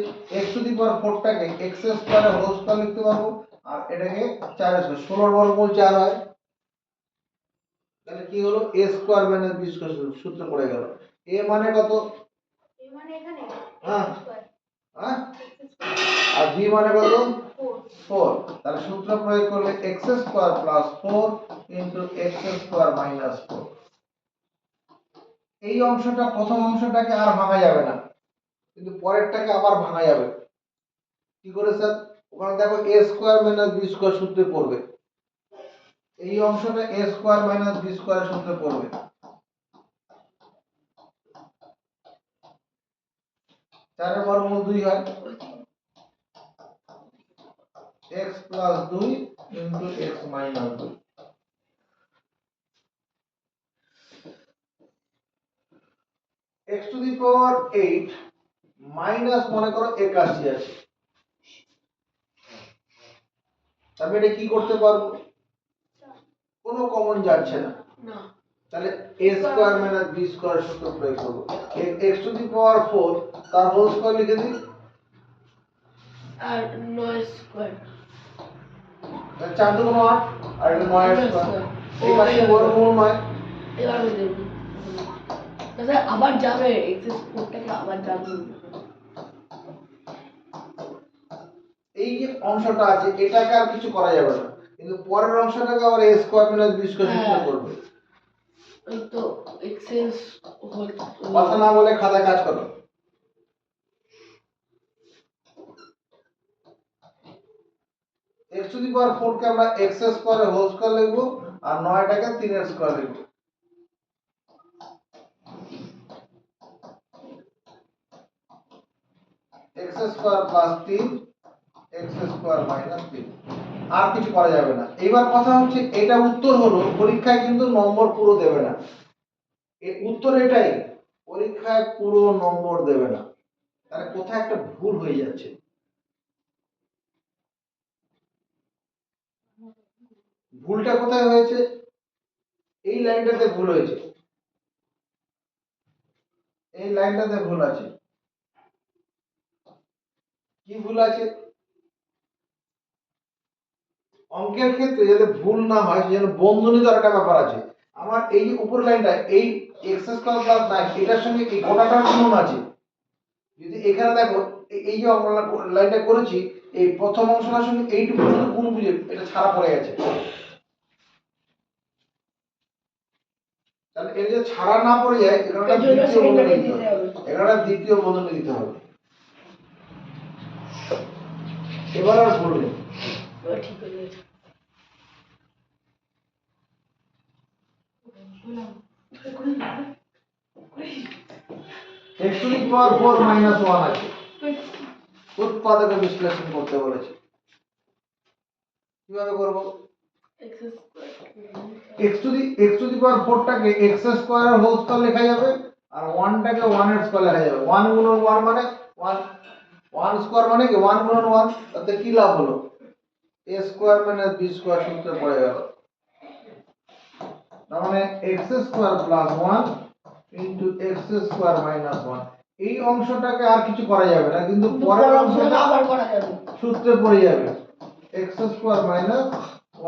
x টু দি পাওয়ার 4 টাকে x স্কয়ার হোল স্কয়ার লিখতে পারবো, আর এটাকে 4 স্কয়ার, 16 বর্গমূল 4 হয়। তাহলে কি হলো, a square minus b square সূত্র পড়ে গেল। a মানে কত, a মানে এখানে হ্যাঁ স্কয়ার হ্যাঁ, x স্কয়ার আর b মানে কত 4 4। তাহলে সূত্র প্রয়োগ করলে x square plus 4 into x square minus 4। এই অংশটা, প্রথম অংশটাকে আর ভাঙা যাবে না, কিন্তু পরেরটাকে আবার ভাঙা যাবে। কি করে স্যার, ওখানে দেখো a square minus b square সূত্রে পড়বে, এই অংশটা a square minus b square সূত্রে পড়বে। 4 এর বর্গমূল 2 হয়, x plus 2 into x minus 2। x to the power 8 minus মনে করো 81 আছে। আমি এটা কি করতে পারবো, কোনো কমন যাচ্ছে না। না তাহলে a square minus b square সূত্র প্রয়োগ করব। x টু দি পাওয়ার 4 তার হোল স্কয়ার লিখে দিই, আর 9 স্কয়ার, তাহলে 4 2 8 আর এটা 9 এর স্কয়ার, এই পাশে বর্গমূল 9। এবার হয়ে যাবে। তাহলে আবার যাবে এক্সেস কোডটাকে আবার যাবে। এই যে অংশটা আছে এটাকে আর কিছু করা যাবে না, কিন্তু পরের অংশটাকে আবার a square minus b square সূত্রে করবে। ওই তো এক্সেস হল কথা না বলে খাতায় কাজ করো। x টু দি পাওয়ার 4 কে আমরা x স্কয়ার এর হোল স্কয়ার লিখব, আর 9 টাকে 3 এর স্কয়ার লিখব। x square plus 3 x square minus 3। আর কিছু করা যাবে না। এবার কথা হচ্ছে, এটা উত্তর হলো, পরীক্ষায় কিন্তু নম্বর পুরো দেবে না। এই উত্তর এটাই, পরীক্ষায় পুরো নম্বর দেবে না। তাহলে কোথায় একটা ভুল হয়ে যাচ্ছে। ভুলটা কোথায় হয়েছে, এই লাইনটাতে ভুল হয়েছে, এই লাইনটাতে ভুল আছে। কি ভুল আছে, অঙ্কের ক্ষেত্রে যাতে ভুল না হয় সেজন্য বন্ধনী দেওয়ার একটা ব্যাপার আছে। আমার এই যে উপর লাইনটা, এই x স্কয়ার প্লাস 9 এটার সঙ্গে এই গোটাটার গুণ আছে। যদি এখানে দেখো এই যে আমরা লাইনটা করেছি, এই প্রথম অংশটার সঙ্গে এইটুকু গুণ বুঝে এটা ছাড়া পড়ে গেছে। তাহলে এর যে ছাড়া না পড়ে যায়, এখানে দ্বিতীয় বন্ধনী দিতে হবে, এখানে দ্বিতীয় বন্ধনী দিতে হবে। এবার আর ভুল নেই। ঠিক হয়ে গেছে। x to the power 4 minus 1 আছে, উৎপাদকে বিশ্লেষণ করতে বলেছে। কিভাবে করব, x টু দি পাওয়ার 4 টাকে x স্কয়ার এর হোল স্কয়ার লেখা যাবে, আর 1 টাকে 1 এর স্কয়ার লেখা যাবে। 1 গুণন 1 মানে 1, 1 স্কয়ার মানে কি 1 গুণন 1। তাতে কি লাভ হলো, a square minus b square সূত্রে পড়ে গেল। তার মানে x square plus 1 into x square minus 1। এই অংশটাকে আর কিছু করা যাবে না, কিন্তু পরের অংশটা আবার করা যাবে, সূত্রে পড়ে যাবে, x square minus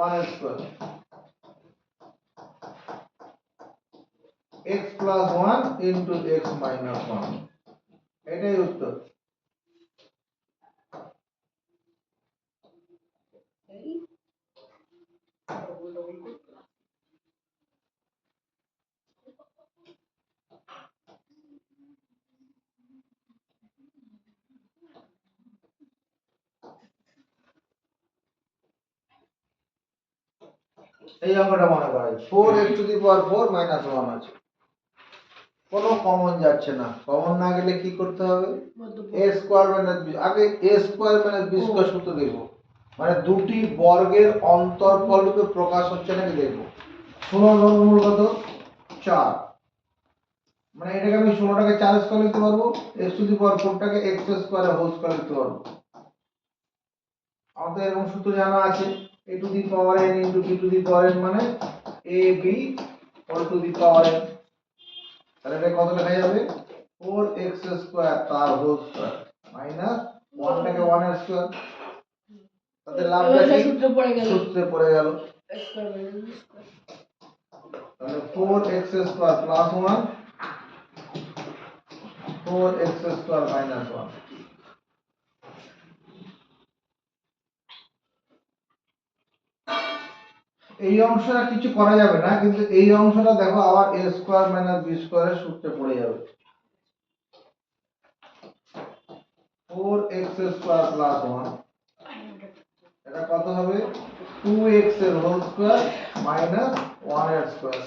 1 square, x plus 1 into x minus 1। এটাই উত্তর। এই অঙ্কটা মনে করা যায়, 4x two the power 4 minus 1 আছে। কোনো কমন যাচ্ছে না, কমন না গেলে কি করতে হবে, মধ্যপদ। এ স্কোয়ার মাইনাস বি, আগে এ স্কোয়ার মাইনাস বি স্কোয়ার সূত্র দেখবো, মানে দুটি বর্গের অন্তরফল রূপে প্রকাশ হচ্ছে নাকি দেখবো। 16 বর্গমূল কত, 4, মানে এটাকে আমি 16টাকে 4 স্কোয়ার লিখতে পারবো, x টু দি পাওয়ার 4টাকে x স্কোয়ার হোল স্কোয়ার লিখতে পারবো। আমাদের এরকম সূত্র জানা আছে, a to the power n into b to the power n মানে ab whole to the power n। তাহলে এটা কত লেখা যাবে, 4x স্কোয়ার তার হোল স্কোয়ার মাইনাস 1টাকে 1 এর স্কোয়ার। তাতে লাভটা এবার কি, সেই সূত্র পড়ে গেল। সূত্রে পড়ে গেল। Square minus B square. তাহলে 4x square plus 1 4x square minus 1। এই অংশটা কিছু করা যাবে না, কিন্তু এই অংশটা দেখো আবার a স্কোয়ার মাইনাস b স্কোয়ারের সূত্রে পড়ে যাবে। 4x স্কোয়ার প্লাস 1 এটা কত হবে, 2x এর হোল স্কোয়ার মাইনাস 1 এর স্কোয়ার।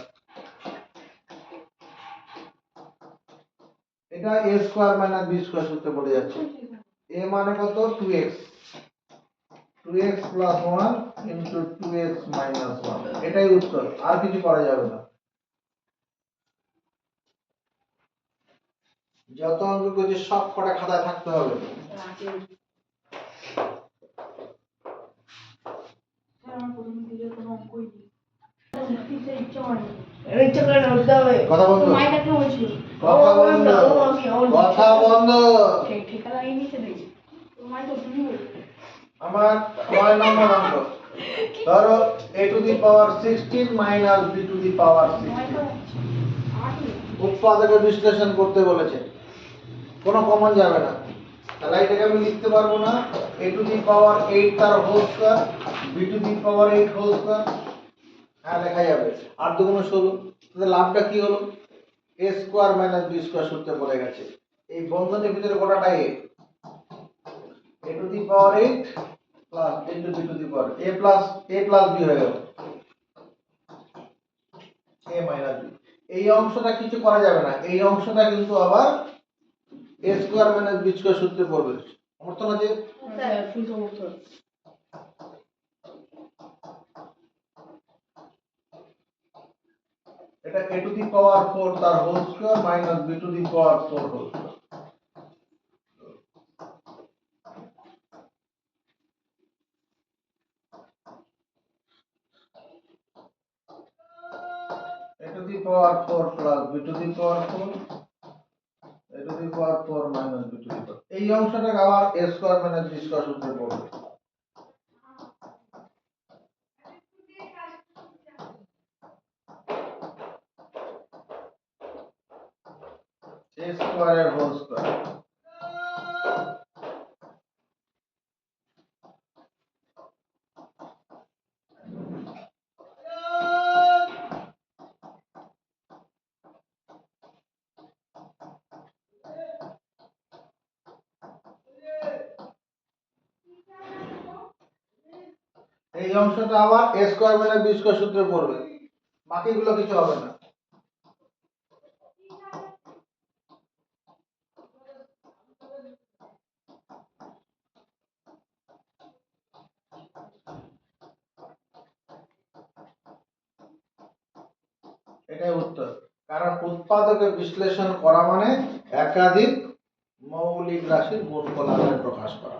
এটা a square minus b square সূত্রে পড়ে যাচ্ছে। a মানে কত, 2x, 2x plus 1 into 2x minus 1, এটাই উত্তর, আর কিছু করা যাবে না। যত অঙ্ক করছি সব কটা খাতায় থাকতে হবে। ইচ্ছা করে উঠতে হবে। কথা বন্ধ, মাইটাকে বলছিল কথা বন্ধ, কথা বন্ধ। ঠিকা লাগিয়ে নিচে দেখি। তোমার তো তুমি আমার 9 নম্বর অঙ্ক, ধরো a to the power 16 minus b to the power 16, উৎপাদকের বিশ্লেষণ করতে বলেছে, কোনো কমন যাবে না। তাহলে এটাকে আমি লিখতে পারবো না, a টু দি পাওয়ার 8 তার whole square b to the power 8 whole square. হ্যাঁ লেখা যাবে, 8 দুগুণ 16। তাহলে লাভটা কি হলো, a square minus b square সূত্রে পড়ে গেছে। এই বন্ধনীর ভিতরে কটাটা a to the power 8 plus into b to the power a plus b হয়ে গেল, a মাইনাস b। এই অংশটা কিছু করা যাবে না, এই অংশটা কিন্তু আবার a square minus b square সূত্রে পড়বে। সমর্থন আছে, স্যার ফুল সমর্থন। এটা a টু দি পাওয়ার 4 তার whole square minus b to the power 4 whole square. a to the power 4 plus b to the power 4, a to the power 4 minus b to the power, এই অংশটাকে আবার a square minus b square সূত্রে পড়বে। a square এর whole square. এই অংশটা আবার a square minus b square সূত্রে পড়বে, বাকিগুলো কিছু হবে না। এটাই উত্তর, কারণ উৎপাদকে বিশ্লেষণ করা মানে একাধিক মৌলিক রাশির গুণফল আকারে প্রকাশ করা।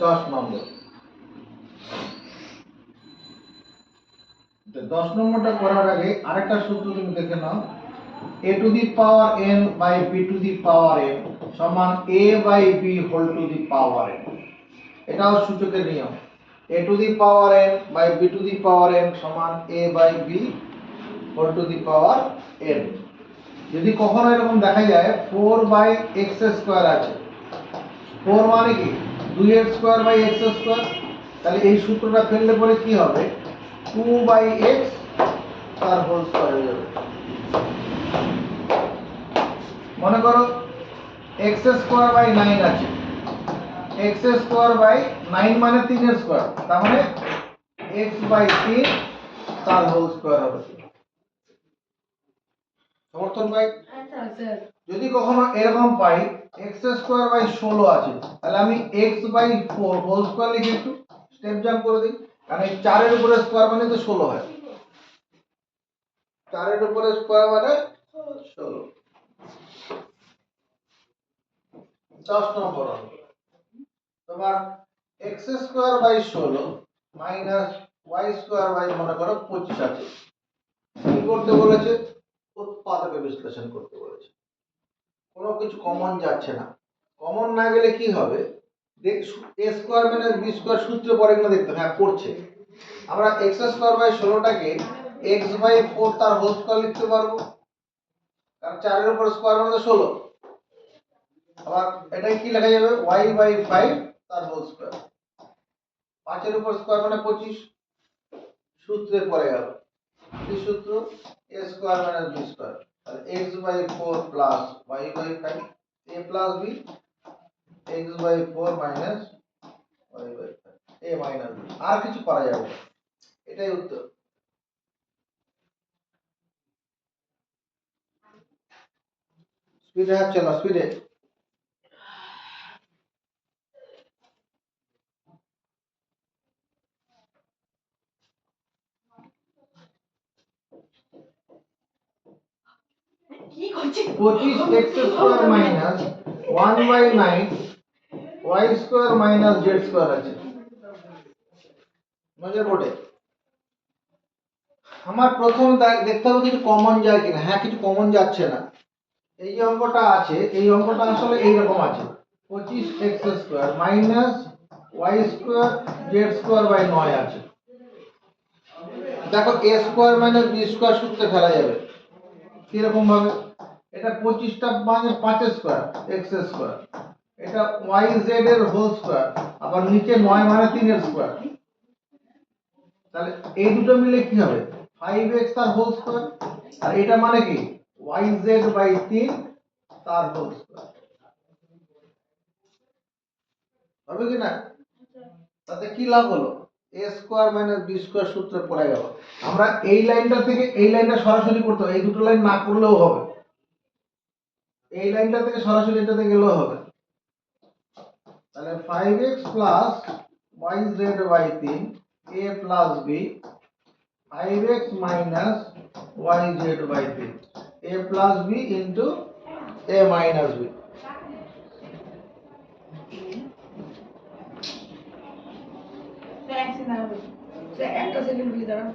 দশ নম্বর, 10 নম্বরটা করার আগে আরেকটা সূত্র তুমি দেখে নাও, a to the power n by b to the power n সমান a by b whole to the power n। এটাও সূচকের নিয়ম, a to the power n by b to the power n সমান a by b whole to the power n। যদি কখনো এরকম দেখা যায় 4 by x স্কয়ার আছে, 4 মানে কি 2x square by x square, তাহলে এই সূত্রটা ফেললে পরে কি হবে, 2 by x তার হোল স্কয়ার হয়ে যাবে। মনে করো এক্স স্কোয়ার বাই 9 আছে, এক্স স্কোয়ার বাই 9 মানে 3 এর স্কোয়ার, তার মানে এক্স বাই 3 তার হোল স্কোয়ার হবে। সমর্থন ভাই? হ্যাঁ স্যার। যদি কখনো এরকম পাই এক্স স্কোয়ার বাই 16 আছে, তাহলে আমি এক্স বাই 4 হোল স্কোয়ার লিখে একটু স্টেপ জাম্প করে দিই, কারণ এই 4 এর উপরে স্কোয়ার মানে তো 16 হয়, 4 এর উপরে স্কোয়ার মানে 16। 10 নম্বর অঙ্ক, তোমার x square by 16 minus y square by মনে করো 25 আছে। কি করতে বলেছে? উৎপাদকে বিশ্লেষণ করতে বলেছে। কোনো কিছু কমন যাচ্ছে না, কমন না গেলে কি হবে দেখ, a square minus b square সূত্রে পড়ে কিনা দেখতে, হ্যাঁ পড়ছে। আমরা এক্স স্কোয়ার বাই 16টাকে এক্স বাই 4 তার হোল স্কোয়ার লিখতে পারবো, কারণ 4 এর উপর স্কোয়ার মানে 16। আবার এটাই কি লেখা যাবে, ওয়াই বাই 5 তার হোল স্কোয়ার, 5 এর উপর স্কোয়ার মানে 25, সূত্রে পড়ে গেল। কি সূত্র? A square minus b square, তাহলে x by 4 plus y by 5 a plus b, x by 4 minus y by 5 a minus b, আর কিছু করা যাবে না, এটাই উত্তর। স্পিডে হচ্ছে না, স্পিডে। কি করছিস? 25 x square minus 1 by 9 y square minus z square আছে নজর বোর্ডে। আমার প্রথম দেখতে হবে কিছু কমন যায় কিনা, হ্যাঁ কিছু কমন যাচ্ছে না। এই যে অঙ্কটা আছে, এই অঙ্কটা আসলে এইরকম আছে, 25 x square minus y square z square by 9 আছে। দেখো a square minus b square সূত্রে ফেলা যাবে কিরকম ভাবে, এটা 25টা মানে 5 স্কোয়ার এক্স স্কোয়ার, এটা ওয়াই জেড এর হোল স্কোয়ার, আবার নিচে 9 মানে 3 এর স্কোয়ার, তাহলে এই দুটো মিলে কি হবে 5x তার হোল স্কোয়ার, আর এটা মানে কি yz বাই 3 তার হোল স্কোয়ার, হবে কি না? তাতে কি লাভ হলো, a square minus b square সূত্রে পড়ে গেল। আমরা এই লাইনটা থেকে এই লাইনটা সরাসরি করতে হবে, এই দুটো লাইন না করলেও হবে, এই লাইনটা থেকে সরাসরি এটাতে গেলেও হবে। তাহলে 5x plus yz by 3 a plus b 5x minus yz by 3 a plus b into a minus b। Sir একটা সেকেন্ড প্লিজ দাঁড়ান।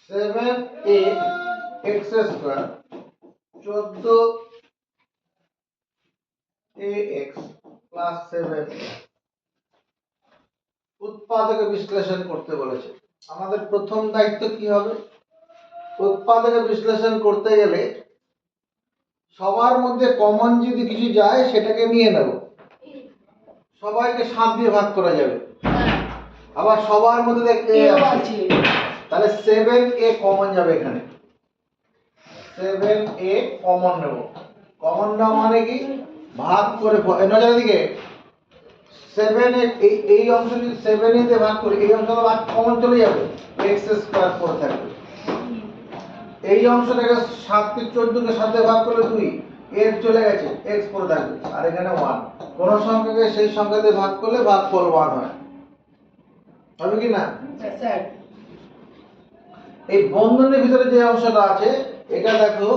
सेवन ए एक्स स्क्वायर 14 ए एक्स प्लस 7 উৎপাদকে বিশ্লেষণ করতে বলেছে। আমাদের প্রথম দায়িত্ব কি হবে, উৎপাদকে বিশ্লেষণ করতে গেলে সবার মধ্যে কমন যদি কিছু যায় সেটাকে নিয়ে নেব, সবাইকে 7 দিয়ে ভাগ করা যাবে, আবার সবার মধ্যে দেখতে আছে, তাহলে 7a কমন যাবে এখানে, 7a কমন নেব, কমন নেওয়া মানে কি ভাগ করে নজর দিকে 7 এই অংশ যদি 7a তে ভাগ করি এই অংশটা ভাগ কমন চলে যাবে, x স্কয়ার পড়ে থাকবে। এই অংশটাকে 7 কে 14 কে 7 দিয়ে ভাগ করলে 2 এর চলে গেছে x পড়ে থাকবে, আর এখানে 1, কোন সংখ্যাকে সেই সংখ্যা দিয়ে ভাগ করলে ভাগফল 1 হয়, হবে কি না? স্যার এই বন্ধনের ভিতরে যে অংশটা আছে এটা দেখো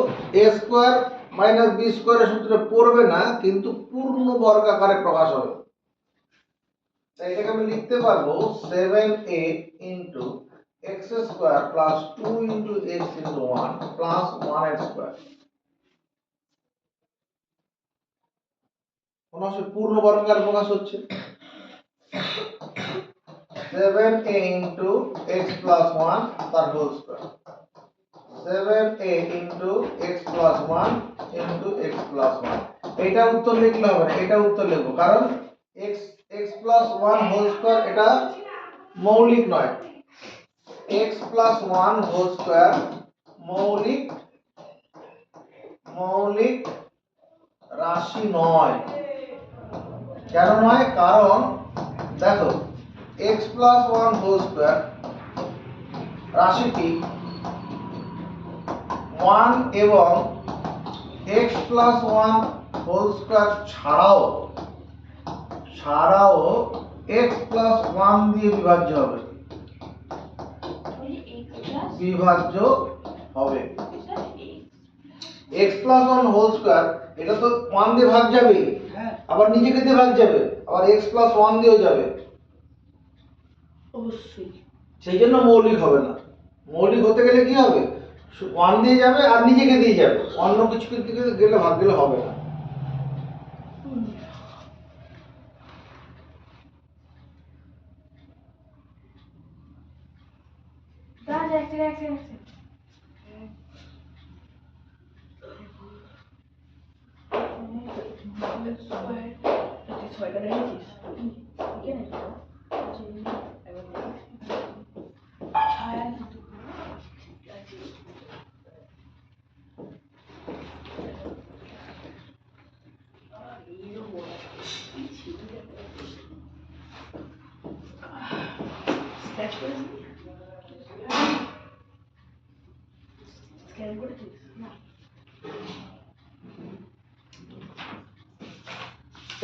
a স্কয়ার মাইনাস b স্কয়ারের সূত্রে পড়বে না, কিন্তু পূর্ণ বর্গ আকারে প্রকাশ হবে। তাই এটাকে আমি লিখতে পারবো 7a into x square plus 2 into x into 1 plus 1x square. কোন অংশে পূর্ণ বর্গ আকারে প্রকাশ হচ্ছে, 7a ইনটু x প্লাস 1 তার whole square, 7a into x plus 1 into x plus 1 এটা উত্তর লিখলে হবে না, এটা উত্তর লিখবো, কারণ x x plus 1 whole square এটা মৌলিক নয়। x প্লাস 1 হোল স্কয়ার মৌলিক রাশি নয়। কেন নয়? কারণ দেখো x প্লাস 1 হোল স্কয়ার রাশিটি 1 এবং x প্লাস 1 হোল স্কয়ার ছাড়াও x প্লাস 1 দিয়ে বিভাজ্য হবে। x প্লাস 1 হোল স্কয়ার এটা তো 1 দিয়ে ভাগ যাবে, আবার নিজেকে দিয়ে ভাগ যাবে, আবার x প্লাস 1 দিয়েও যাবে, অবশ্যই। সেই জন্য মৌলিক হবে না। মৌলিক হতে গেলে কি হবে? 1 দিয়ে যাবে আর নিজেকে দিয়ে যাবে, অন্য কিছু দিকে গেলে ভাগ গেলে হবে না।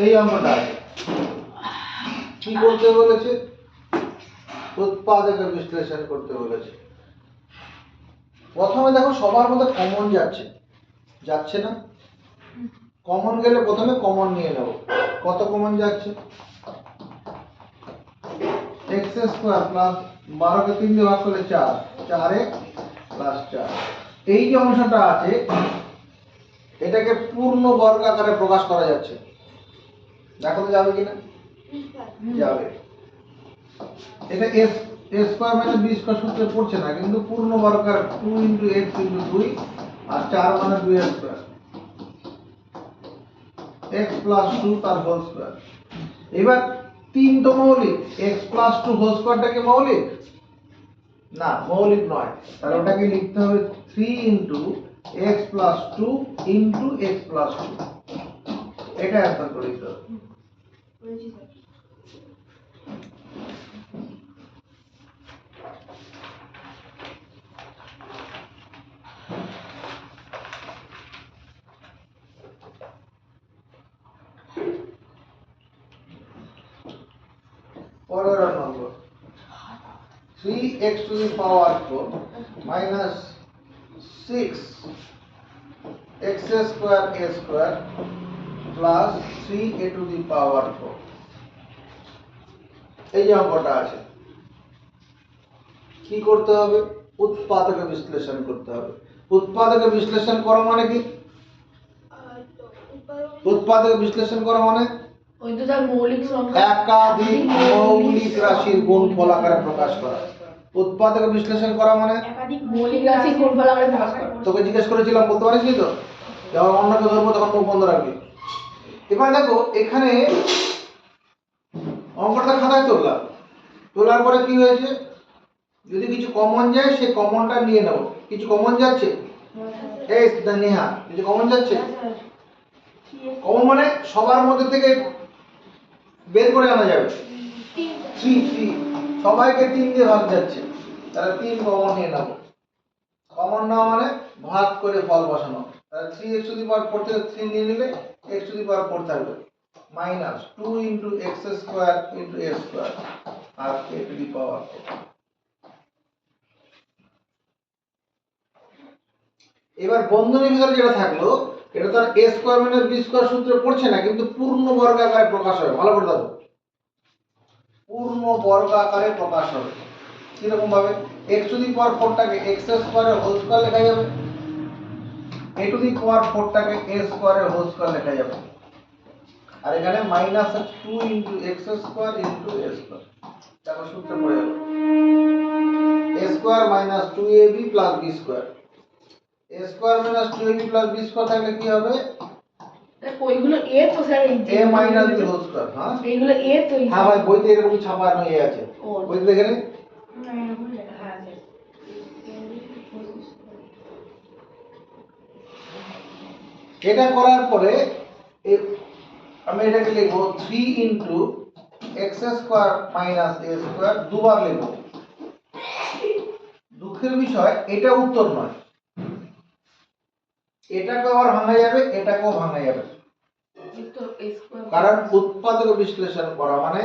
এই অঙ্কটা আছে, কি করতে বলেছে? উৎপাদকের বিশ্লেষণ করতে বলেছে। প্রথমে দেখো সবার মধ্যে কমন যাচ্ছে না? কমন গেলে প্রথমে কমন নিয়ে নেব। কত কমন যাচ্ছে? x স্কয়ার প্লাস 12 কে 3 দিয়ে ভাগ করলে 4, 4x প্লাস 4। এই যে অংশটা আছে এটাকে পূর্ণ বর্গ আকারে প্রকাশ করা যাচ্ছে। দেখো তো যাবে কিনা? যাবে। এটা s স্কয়ার মানে b স্কয়ার সূত্রে পড়ছে না, কিন্তু পূর্ণ বর্গ আকারে 2 x 2 আর 4 মানে 2 স্কয়ার, x প্লাস 2 তার হোল স্কয়ার। এবার 3 তো মৌলিক, x প্লাস 2 হোল স্কয়ারটা কি মৌলিক? না, মৌলিক নয়। তাহলে ওটাকে লিখতে হবে 3 x প্লাস 2 x প্লাস 2। এটা অ্যান্সার করে দিতে হবে। পরের নম্বর 3x to the power 4 minus 6x square a square plus 3a to the power 4। এই যে অঙ্কটা আছে, কি করতে হবে? উৎপাদকে বিশ্লেষণ করতে হবে। উৎপাদকে বিশ্লেষণ করা মানে কি? উৎপাদকে বিশ্লেষণ করা মানে ওই তো তার মৌলিক সংখ্যা একাধিক মৌলিক রাশির গুণফল আকারে প্রকাশ করা। উৎপাদকে বিশ্লেষণ করা মানে একাধিক মৌলিক রাশির গুণফল আকারে প্রকাশ করা। তোকে জিজ্ঞেস করেছিলাম, বলতে পারিস তো? যখন অন্যকে ধরবো তখন মুখ বন্ধ রাখবি। এবার দেখো এখানে অঙ্কটা খাতায় তোলার পরে কি হয়েছে? যদি কিছু কমন যায় সে কমনটা নিয়ে নেব। কিছু কমন যাচ্ছে? এই নেহা, কিছু কমন যাচ্ছে? কমন মানে সবার মধ্যে থেকে বের করে আনা যাবে। 3 সবাইকে 3 দিয়ে ভাগ যাচ্ছে, তাহলে 3 কমন নিয়ে নেব। কমন না মানে ভাগ করে ফল বসানো। তাহলে 3x টু দি পাওয়ার 4 থেকে 3 নিয়ে নিলে x টু দি পাওয়ার 4 থাকবে, minus 2 x square a square আর a টু দি পাওয়ার 4। এবার বন্ধনীর ভিতরে যেটা থাকলো এটা তো আর a square minus b square সূত্রে পড়ছে না, কিন্তু পূর্ণ বর্গ আকারে প্রকাশ হবে। ভালো করে দেখো, পূর্ণ বর্গ আকারে প্রকাশ হবে। কিরকম ভাবে? x টু দি পাওয়ার 4 টাকে x স্কয়ারের হোল স্কয়ার লেখা যাবে, a টু দি পাওয়ার 4 টাকে a স্কয়ারের হোল স্কয়ার লেখা যাবে, আর এখানে minus 2 x square a square. দেখো সূত্র পড়ে গেল, a square minus 2ab plus b square. a square minus 2ab plus b square থাকলে কি হবে? ওইগুলো এ তো স্যার এই a minus b whole square. হ্যাঁ এইগুলো এ তো এই হ্যাঁ ভাই, বইতে এরকম ছাপানো এ আছে, ও। বইতে দেখে নে। না এরকম লেখা আছে। এটা করার পরে আমি এটাকে লিখবো 3 into x square minus a square, দুবার লিখবো। দুঃখের বিষয় এটা উত্তর নয়, এটাকেও আবার ভাঙা যাবে, এটাকেও ভাঙা যাবে, তো a স্কয়ার কারণ উৎপাদক বিশ্লেষণ করা মানে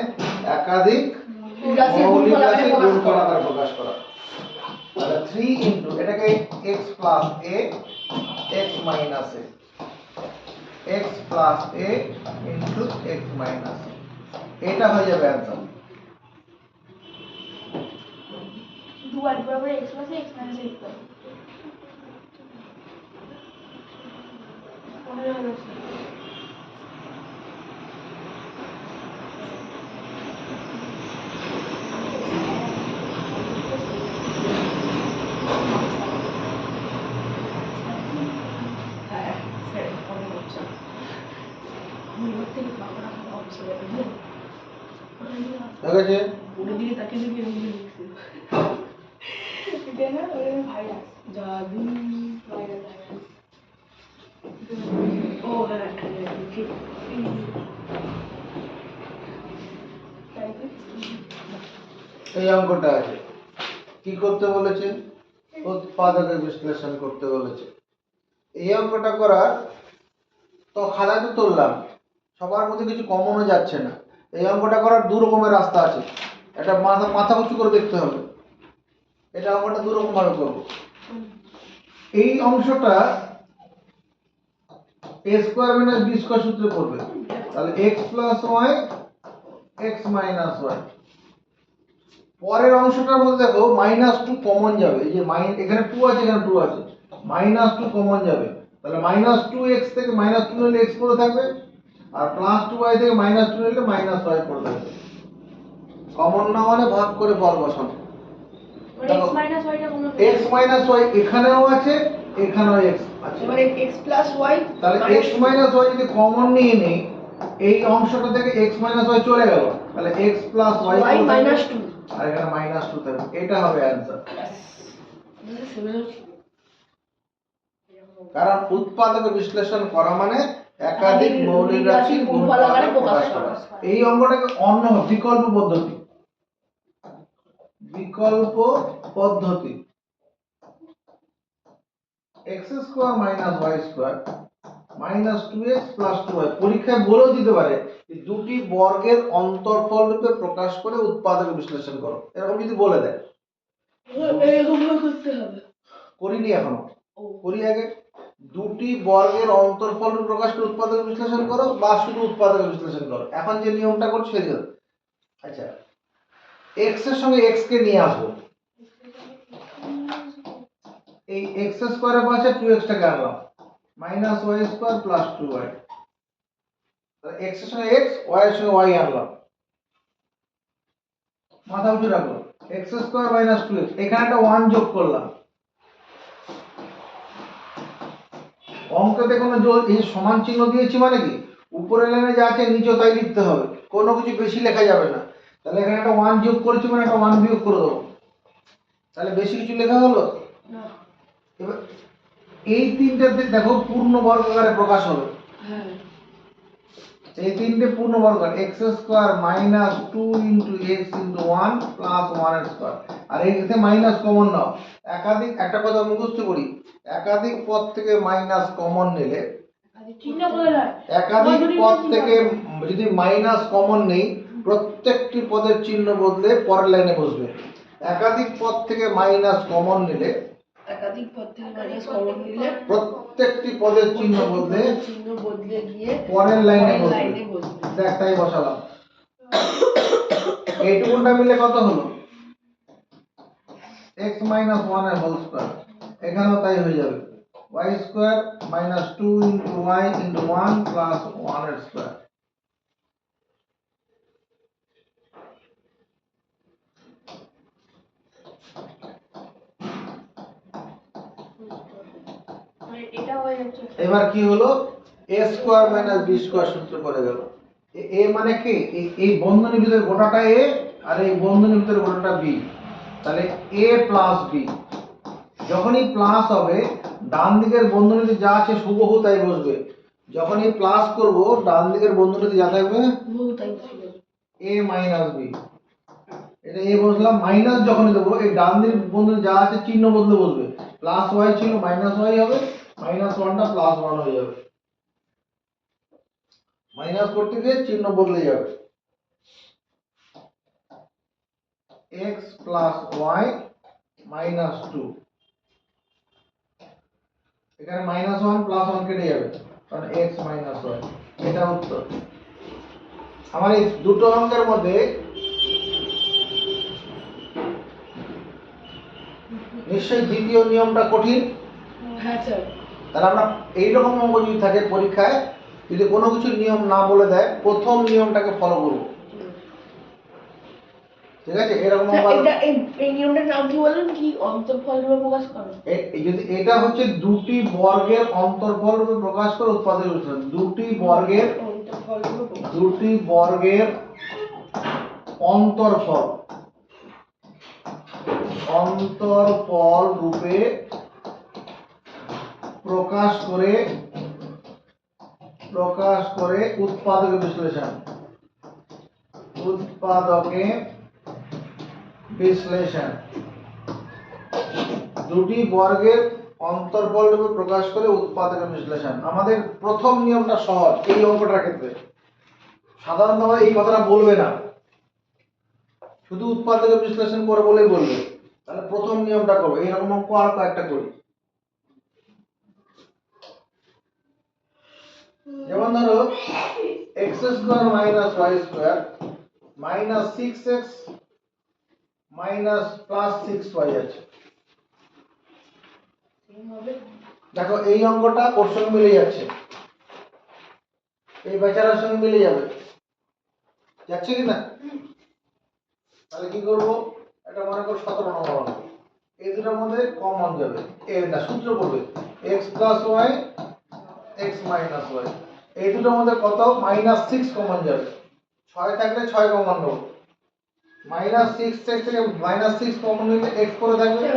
একাধিক রাশির মৌলিক গুণফল আকারে রাশির প্রকাশ গুণফল করা। আকারে প্রকাশ করা। তাহলে 3 ইনটু এটাকে x plus a x minus a, x plus a into x minus a, এটা হয়ে যাবে অ্যান্সার। দুবার দুবার x plus x minus x plus পনেরো হলো। হ্যাঁ স্যার অনেক হচ্ছে আমি ওর থেকে বাংলা ভাবছি বুঝলেন ঠিক আছে, ওর দিকে তাকিয়ে দেখি এরকম লিখছি এটা না ওই ভাইরাস জাদু ভাইরাস ও হ্যাঁ ঠিক তাই কি এই অঙ্কটা আছে, কি করতে বলেছে? উৎপাদকের বিশ্লেষণ করতে বলেছে। এই অঙ্কটা করার তো খাতা তো তুললাম, সবার মধ্যে কিছু কমনও যাচ্ছে না। এই অঙ্কটা করার দু রকমের রাস্তা আছে, এটা মাথা মাথা উঁচু করে দেখতে হবে। এটা অঙ্কটা দু রকম ভাবে করবো। এই অংশটা a square minus b square সূত্রে করবে, তাহলে x plus y x minus y। পরের অংশটার মধ্যে দেখো -2 কমন যাবে, এই যে এখানে 2 আছে, এখানে 2 আছে, -2 কমন যাবে, তাহলে -2x থেকে -2 নিলে x পড়ে থাকবে, আর +2y থেকে -2 নিলে -y পড়ে থাকবে। কমন না মানে ভাগ করে বল বসানো। x মাইনাস ওয়াইটা কমন x y এখানেও আছে, এখানেও x আছে, এবারে x প্লাস y তাহলে x y যদি কমন নিয়ে নেই, এই অংশটা থেকে x y চলে গেল, তাহলে x plus y y minus 2 আর এখানে -2 থাকবে, এটা হবে অ্যানসার। কারণ উৎপাদক বিশ্লেষণ করা মানে একাধিক মৌলিক রাশির গুণফল আকারে প্রকাশ করা। এই অঙ্কটাকে অন্য বিকল্প পদ্ধতি, বিকল্প পদ্ধতি x square minus y square minus 2x plus 2y, পরীক্ষায় বলেও দিতে পারে যে দুটি বর্গের অন্তরফল রূপে প্রকাশ করে উৎপাদক বিশ্লেষণ করো, এরকম যদি বলে দেয়। এরকম করতে হবে করিনি এখনো, করি আগে। দুটি বর্গের অন্তরফল রূপে প্রকাশ করে উৎপাদক বিশ্লেষণ করো, বা শুধু উৎপাদক বিশ্লেষণ করো। এখন যে নিয়মটা করছি সেটা, আচ্ছা x এর সঙ্গে x কে নিয়ে আসবো, এই x স্কয়ারের পাশে 2x টাকে আনলাম, minus y square plus 2y, তাহলে x এর সঙ্গে x, y এর সঙ্গে y আনলাম, মাথা উঁচু রাখলো, x স্কয়ার মাইনাস 2x, এখানে একটা 1 যোগ করলাম। অঙ্কতে কোনো এই সমান চিহ্ন দিয়েছি মানে কি উপরের লাইনে যা আছে নিচেও তাই লিখতে হবে, কোনো কিছু বেশি লেখা যাবে না। তাহলে এখানে একটা 1 যোগ করেছি মানে একটা 1 বিয়োগ করে দেবো, তাহলে বেশি কিছু লেখা হলো না। এবার এই তিনটাতে দেখো পূর্ণ বর্গ আকারে প্রকাশ হবে। হ্যাঁ এই তিনটে পূর্ণ বর্গ, x square minus 2 into x into 1 plus 1 এর স্কয়ার, আর এতে মাইনাস কমন নাও। একাধিক, একটা কথা মুখস্থ করি, একাধিক পদ থেকে মাইনাস কমন নিলে, চিহ্ন বদল হয় একাধিক পদ থেকে যদি মাইনাস কমন নেই, প্রত্যেকটি পদের চিহ্ন বদলে পরের লাইনে বসবে। একাধিক পদ থেকে মাইনাস কমন নিলে, একাধিক পদ থেকে মাইনাস কমন নিলে প্রত্যেকটি পদের চিহ্ন বদলে চিহ্ন বদলে গিয়ে পরের লাইনে লাইনে বসবে। বসবে। একটাই বসালাম, এইটুকুটা মিলে কত হলো? x মাইনাস 1 এর হোল স্কয়ার, এখানেও তাই হয়ে যাবে, y square minus 2 into y into 1 plus 1 এর স্কয়ার। এটা হয়ে যাচ্ছে এবার কি হলো, এ স্কোয়ার মাইনাস বি স্কোয়ার সূত্র করে গেল। এ মানে কি, এই বন্ধনীর ভিতরে গোটাটা এ আর এই বন্ধনীর ভিতরে গোটাটা বি, তাহলে এ প্লাস বি। যখনই প্লাস হবে ডান দিকের বন্ধনীতে যা আছে হুবহু তাই বসবে, যখনই প্লাস করব ডান দিকের বন্ধনীতে যা থাকবে বহু তাই ছিল। এ মাইনাস বি। এটা এ বসলাম, মাইনাস যখনই দেবো এই ডান দিকের বন্ধনীতে যা আছে চিহ্ন বদলে বসবে, প্লাস ওয়াই ছিল মাইনাস ওয়াই হবে, মাইনাস ওয়ানটা প্লাস ওয়ান হয়ে যাবে, মাইনাস করতে গিয়ে চিহ্ন বদলে যাবে, x plus y minus two. এখানে মাইনাস ওয়ান প্লাস ওয়ান কেটে যাবে, কারণ x মাইনাস ওয়াই। এটা উত্তর। আমার এই দুটো অঙ্কের মধ্যে নিশ্চয়ই দ্বিতীয় নিয়মটা কঠিন। হ্যাঁ স্যার। তাহলে আমরা এইরকম অঙ্ক যদি থাকে পরীক্ষায়, যদি কোনো কিছু নিয়ম না বলে দেয় প্রথম নিয়মটাকে ফলো করব, ঠিক আছে? এরকম স্যার, অঙ্ক এই নিয়মটার নাম কি বললেন, কি অন্তর্ফল রূপে প্রকাশ করে? যদি এটা হচ্ছে দুটি বর্গের অন্তর্ফল রূপে প্রকাশ করে উৎপাদক বিশ্লেষণ। দুটি বর্গের অন্তর্ফল রূপে প্রকাশ। দুটি বর্গের অন্তর্ফল অন্তর্ফল রূপে প্রকাশ করে উৎপাদকে বিশ্লেষণ। উৎপাদকে বিশ্লেষণ দুটি বর্গের অন্তর্ফল রূপে প্রকাশ করে উৎপাদকে বিশ্লেষণ। আমাদের প্রথম নিয়মটা সহজ এই অঙ্কটার ক্ষেত্রে। সাধারণত এই কথাটা বলবে না, শুধু উৎপাদকে বিশ্লেষণ করে বলেই বলবে। তাহলে প্রথম নিয়মটা করবো, এইরকম অঙ্ক আর কয়েকটা করি। যেমন ধরো x square minus y square minus 6x minus plus 6y আছে। দেখো এই অঙ্কটা ওর সঙ্গে মিলে যাচ্ছে, এই বেচারার সঙ্গে মিলে যাবে, যাচ্ছে কি না? তাহলে কি করব, এটা মনে করো 17 নম্বর অঙ্ক। এই দুটোর মধ্যে কমন যাবে, এই না সূত্র পড়বে x plus y x minus y। এই দুটোর মধ্যে কত, মাইনাস 6 কমন যাবে, 6 থাকলে 6 কমন নেব, মাইনাস 6 থেকে মাইনাস 6 কমন নিলে x পড়ে থাকবে,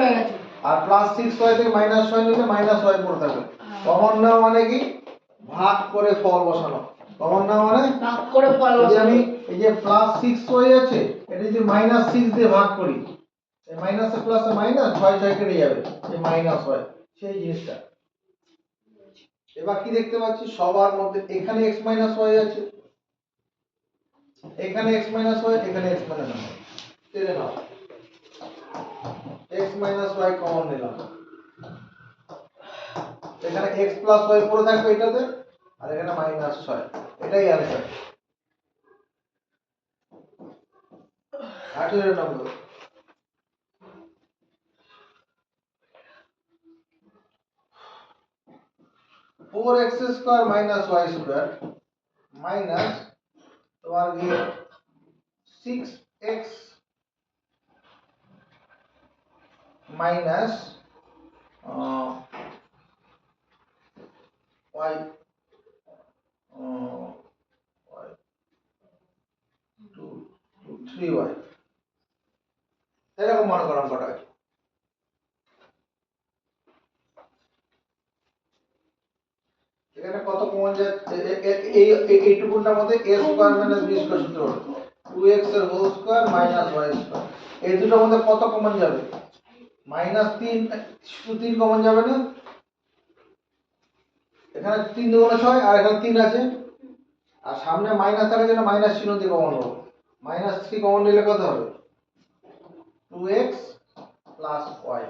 আর প্লাস 6y থেকে মাইনাস 6 নিলে মাইনাস y পড়ে থাকবে। কমন নেওয়া মানে কি, ভাগ করে ফল বসানো। কমন নেওয়া মানে ভাগ করে ফল যদি বসানো। আমি এই যে প্লাস 6y আছে এটা যদি মাইনাস 6 দিয়ে ভাগ করি, এই মাইনাসে প্লাসে মাইনাস, 6 6 কেটে যাবে, এই মাইনাস হয় সেই জিনিসটা। এবার কি দেখতে পাচ্ছি, সবার মধ্যে এখানে x মাইনাস y আছে, এখানে x মাইনাস y, এখানে x মাইনাস y, কেটে নাও, x মাইনাস y কমন নিলাম, এখানে x প্লাস y পড়ে থাকবে এটাতে, আর এখানে মাইনাস 6। এটাই অ্যানসার। 18 নম্বর। Four x square minus y square minus तुम्हारा ये 6x माइनस y 3y এরকম মনে করো অঙ্কটা। এখানে কত কমন যায়, এইটুকুটার মধ্যে a square minus b square সূত্র হলো 2x এর whole square minus y square. এই দুটোর মধ্যে কত কমন যাবে, মাইনাস 3, শুধু 3 কমন যাবে না, এখানে 3 দুগুণে 6 আর এখানে 3 আছে, আর সামনে মাইনাস থাকার জন্য মাইনাস চিহ্ন দিয়ে কমন নেব, মাইনাস 3 কমন নিলে কত হবে, 2x প্লাস y।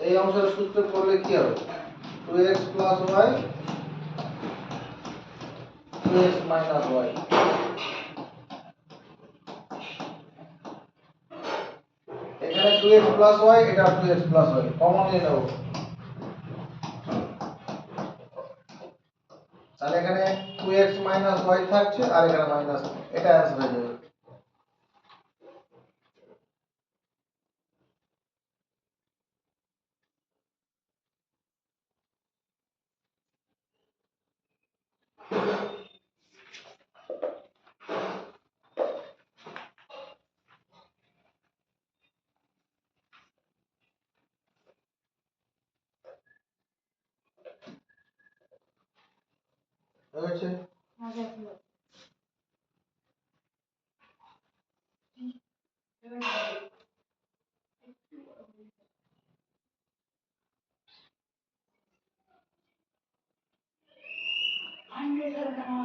এই অংশের সূত্র করলে কি হবে, 2x plus y 2x minus y। এখানে 2x প্লাস y, এটা 2x প্লাস y কমন নিয়ে নেব, তাহলে এখানে 2x মাইনাস y থাকছে আর এখানে মাইনাস, এটা অ্যানসার হয়ে যাবে। হয়েছে? আগে আসলো হান্ড্রেড না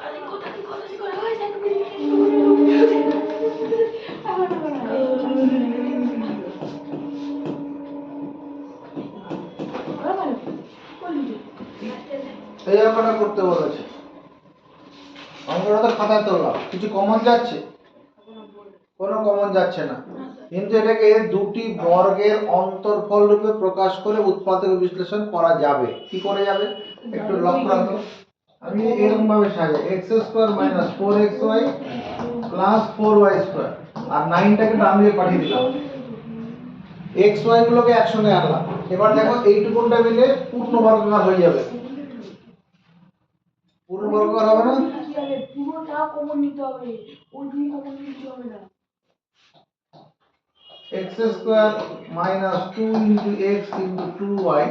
আরে কোথা থেকে করে হয় জানো এই অঙ্কটা করতে বলেছে। অঙ্কটা তো খাতায় তোলা, কিছু কমন যাচ্ছে? কোনো কমন যাচ্ছে না, কিন্তু এটাকে দুটি বর্গের অন্তর্ফল রূপে প্রকাশ করে উৎপাদক বিশ্লেষণ করা যাবে। কি করে যাবে একটু লক্ষ্য রাখো। আমি এরকম ভাবে সাজাই x square minus 4xy plus 4y square, আর 9টাকে ডান দিকে পাঠিয়ে দিলাম, xy গুলোকে একসঙ্গে আনলাম। এবার দেখো এইটুকুনটা মিলে পূর্ণ বর্গাকার হয়ে যাবে। পূর্ণ বর্গাকার হবে না? পুরোটা কমন নিতে হবে, ওই দুই কমন নিতে হবে না। x square minus 2 into x into 2y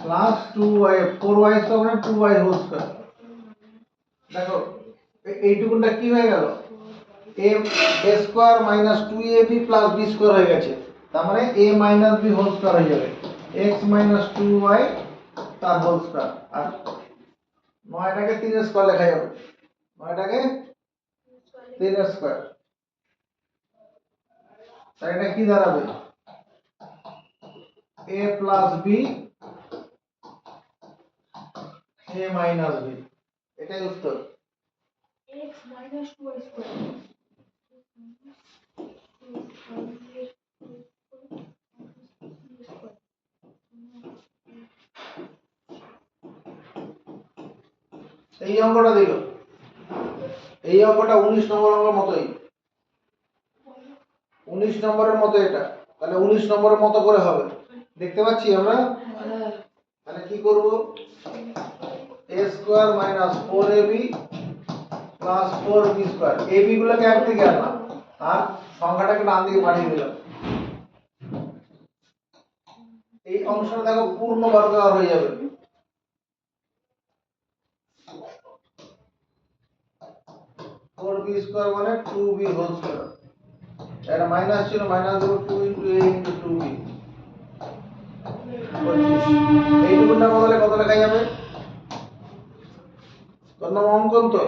plus 2y 4y square মানে 2y whole square। দেখো এইটুকুনটা কি হয়ে গেল, a square minus 2ab plus b square হয়ে গেছে, তার মানে a minus b whole square হয়ে যাবে, x minus 2y তার whole square। আর 9টাকে 3 এর স্কয়ার লেখা যাবে, 9টাকে 3 এর স্কয়ার। তাই এটা কি দাঁড়াবে, a plus b a minus b, এটাই উত্তর। x minus 2y square এই অঙ্কটা দিল, এই অঙ্কটা 19 নম্বর অঙ্কের মতোই, 19 নম্বরের মতো এটা, তাহলে 19 নম্বরের মতো করে হবে, দেখতে পাচ্ছি আমরা। তাহলে কি করব, a square minus 4ab plus 4b square, ab গুলোকে একদিকে আনলাম আর সংখ্যাটাকে ডান দিকে পাঠিয়ে দিলাম। এই অংশটা দেখো পূর্ণ বর্গাকার হয়ে যাবে। ফোর বি স্কয়ার মানে 2b হোল স্কয়ার, এটা মাইনাস ছিল, মাইনাস দেবো 2 ইনটু a ইনটু 2b 25। এইটুকুনটা বদলে কত লেখা যাবে, তোর নাম অঙ্কন তো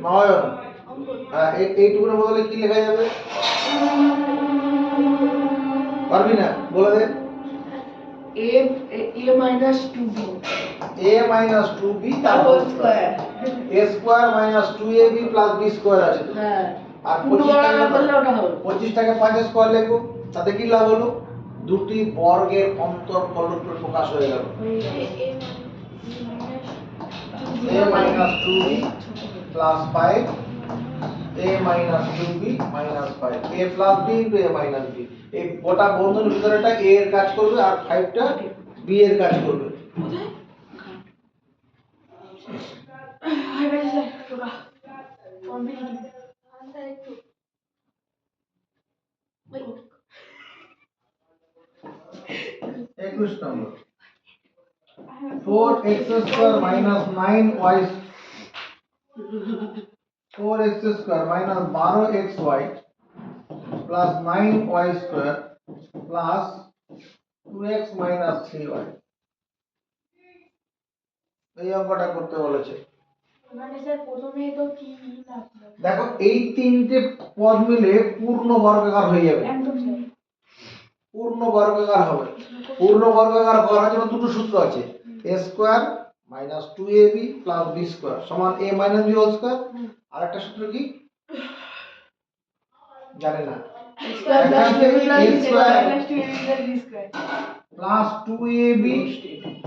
নয়ন, হ্যাঁ এইটুকুনের বদলে কি লেখা যাবে, পারবি না বলে দে। a minus 2b a minus 2b তার whole square, a square minus 2ab plus b square আছে তো, হ্যাঁ আর 25টাকে 5 এর স্কয়ার লিখবো, তাতে কি লাভ হলো, দুটি বর্গের অন্তর্ফল রূপে প্রকাশ হয়ে গেল। a minus 2b plus 5 a minus 2b minus 5 a plus b into a minus b, এই গোটা বন্ধনীর ভিতরেটা a এর কাজ করবে আর 5টা b এর কাজ করবে। একুশ নম্বর, 4x square minus 9y 4x square minus 12xy plus 9y square plus 2x minus 3y, এই অঙ্কটা করতে বলেছে। মানে স্যার প্রথমেই তো কি লাগবে, দেখো এই তিনটে পদ মিলে পূর্ণ বর্গাকার হয়ে যাবে, একদম স্যার পূর্ণ বর্গাকার হবে। পূর্ণ বর্গাকার করার জন্য দুটো সূত্র আছে, a square minus 2ab plus b square সমান a minus b whole square, আর একটা সূত্র কি জানে না, square plus 2ab plus 2ab plus 2ab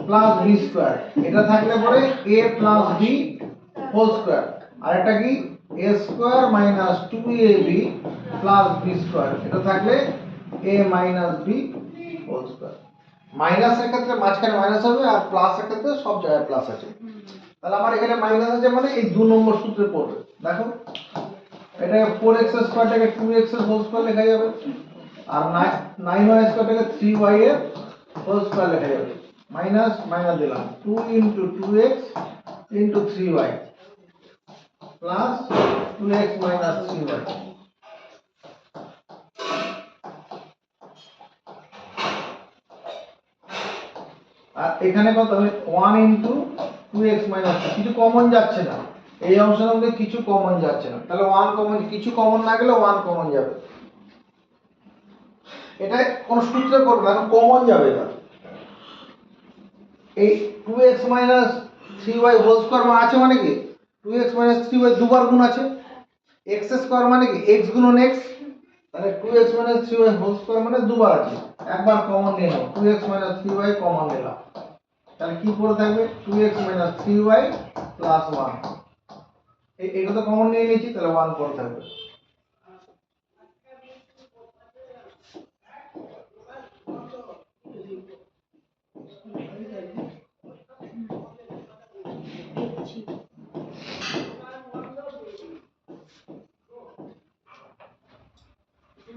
plus b square, এটা থাকলে পরে a plus b whole square, আর এটা কি a square minus 2ab plus b square, এটা থাকলে a minus b whole square. মাইনাসের ক্ষেত্রে মাঝখানে মাইনাস হবে, আর প্লাসের ক্ষেত্রে সব জায়গায় প্লাস আছে। তাহলে আমার এখানে মাইনাস আছে মানে এই 2 নম্বর সূত্রে পড়বে। দেখো এটাকে 4x স্কয়ারটাকে 2x এর হোল স্কয়ার লেখা যাবে, আর 9y স্কয়ারটাকে 3y এর হোল স্কয়ার লেখা যাবে। মাইনাস মাইনাস দিলাম 2 into 2x into 3y plus 2x minus 3y। আর এখানে কত হবে 1 into 2x minus 2, কিছু কমন যাচ্ছে না এই অংশের মধ্যে, কিছু কমন যাচ্ছে না, তাহলে 1 কমন, কিছু কমন না গেলে 1 কমন যাবে। এটা কোন সূত্রে করবে না, কমন যাবে না। এই 2x minus 3y whole square আছে মানে কি 2x minus 3y দুবার গুণ আছে, x স্কয়ার মানে কি x গুণন x, তাহলে 2x minus 3y whole square মানে দুবার আছে, একবার কমন নিয়ে নাও 2x minus 3y কমন নিলাম, তাহলে কি পড়ে থাকবে 2x minus 3y plus 1। এটা তো কমন নিয়ে নিয়েছি, তাহলে 1 পড়ে থাকবে।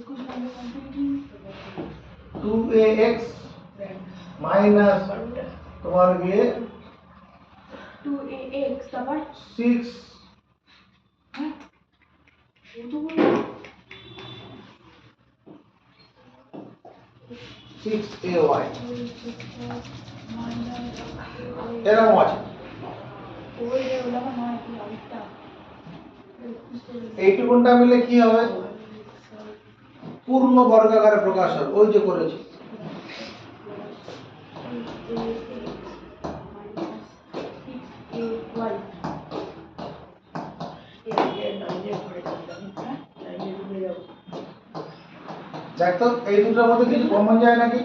कुछ नंबर कंप्लीटिंग 2ax minus তোমার গিয়ে 2ax তারপর 6 হ্যাঁ কত বড় 6ay এরকম আছে। ওই ওটা নয় কি আরেকটা এইটুকুনটা মিলে কি হবে পূর্ণ বর্গাকারে প্রকাশ হবে, ওই যে করেছি। দেখ তো এই দুটোর মধ্যে কিছু কমন যায় নাকি?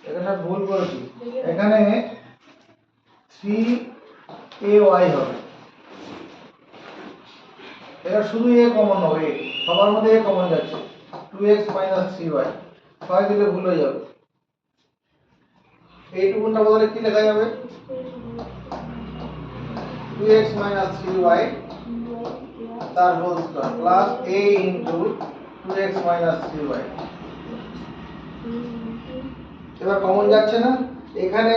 এখানে ভুল করেছি, এখানে 3ay হবে, এটা শুধু a কমন হবে, সবার মধ্যে a কমন যাচ্ছে, 2x minus 3y 6 দিলে ভুল হয়ে যাবে। এইটুকুনটা বদলে কি লেখা যাবে 2x minus 3y তার whole square plus a into 2x minus 3y। এবার কমন যাচ্ছে না, এখানে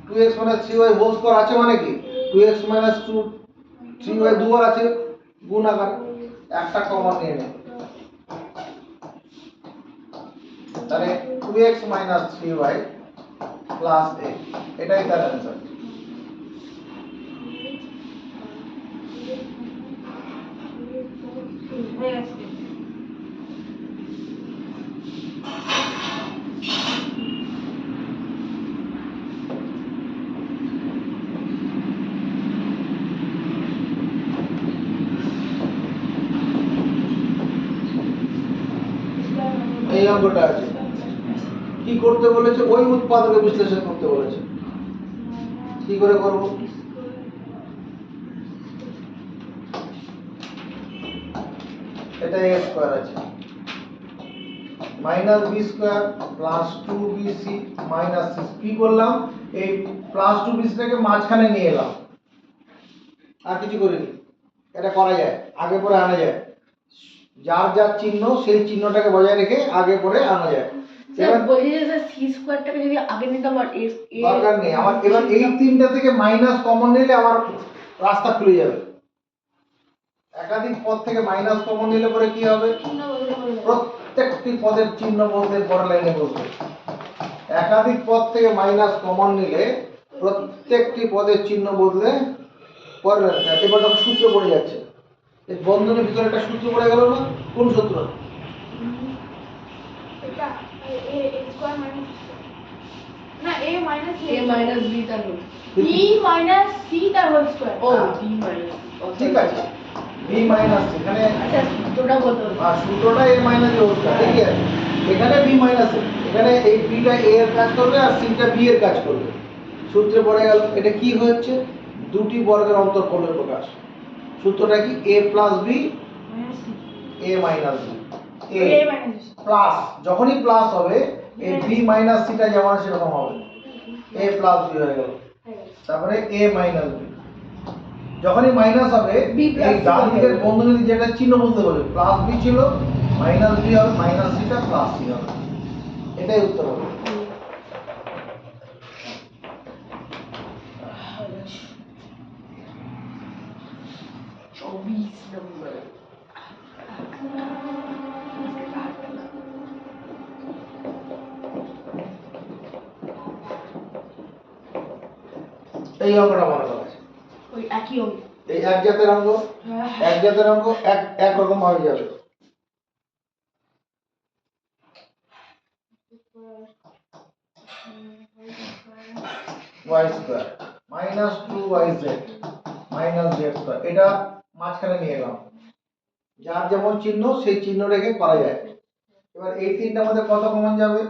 2x minus 3y whole square আছে মানে কি 2x minus 3y দুবার আছে গুণ আকার, একটা কমন নিয়ে নেব, তাহলে 2x minus 3y plus a, এটাই তার অ্যানসার। এই অঙ্কটা আছে, কি করতে বলেছে ওই উৎপাদকে বিশ্লেষণ করতে বলেছে, কি করে করব এটা a স্কয়ার আছে minus b square plus 2bc minus 6, কি করলাম এই প্লাস 2bc টাকে মাঝখানে নিয়ে এলাম, আর কিছু করিনি। এটা করা যায়, আগে পরে আনা যায়, যার যার চিহ্ন সেই চিহ্নটাকে বজায় রেখে আগে পরে আনা যায়। স্যার বলি যে স্যার c স্কয়ারটাকে যদি আগে নিতাম আর a দরকার নেই আমার, এবার এই তিনটা থেকে মাইনাস কমন নিলে আমার রাস্তা খুলে যাবে। একাধিক পদ থেকে মাইনাস কমন নিলে পরে কি হবে প্রত্যেকটি পদের চিহ্ন বলতে পরের লাইনে বসবে। একাধিক পদ থেকে মাইনাস কমন নিলে প্রত্যেকটি পদের চিহ্ন বদলে পরের লাইনে, এবার তখন সূত্র পড়ে যাচ্ছে, এই বন্ধনের ভিতরে একটা সূত্র পড়ে গেল না, কোন সূত্র এটা a স্কয়ার মাইনাস না a minus a minus b তার হোল b মাইনাস c তার হোল স্কয়ার ও b minus ঠিক আছে b মাইনাস এখানে আচ্ছা সূত্রটা বলতে হবে আর সূত্রটা a মাইনাস এর হোল ঠিক আছে, এখানে b মাইনাস এখানে এই b টা a এর কাজ করবে আর c টা b এর কাজ করবে, সূত্রে পড়ে গেল। এটা কি হচ্ছে দুটি বর্গের অন্তরফলের প্রকাশ, সূত্রটা কি a প্লাস b মাইনাস কি a minus b a A minus plus যখনই প্লাস হবে এই b মাইনাস c টা যেমন সেরকম হবে a প্লাস b হয়ে গেল তারপরে a মাইনাস b যখনই মাইনাস হবে B plus এই C ডান হবে। দিকের বন্ধনীতে যেটা চিহ্ন বলতে বলবে প্লাস b ছিল মাইনাস b হবে মাইনাস c টা প্লাস c হবে এটাই উত্তর হবে चौबीस नंबर এই অঙ্কটা মনে করা আছে ওই একই অঙ্ক এই এক জাতের অঙ্ক এক জাতের অঙ্ক এক রকম ভাবে যাবে y square minus 2yz minus z square এটা মাঝখানে নিয়ে এলাম যার যেমন চিহ্ন সেই চিহ্ন রেখে করা যায় এবার এই তিনটার মধ্যে কত কমন যাবে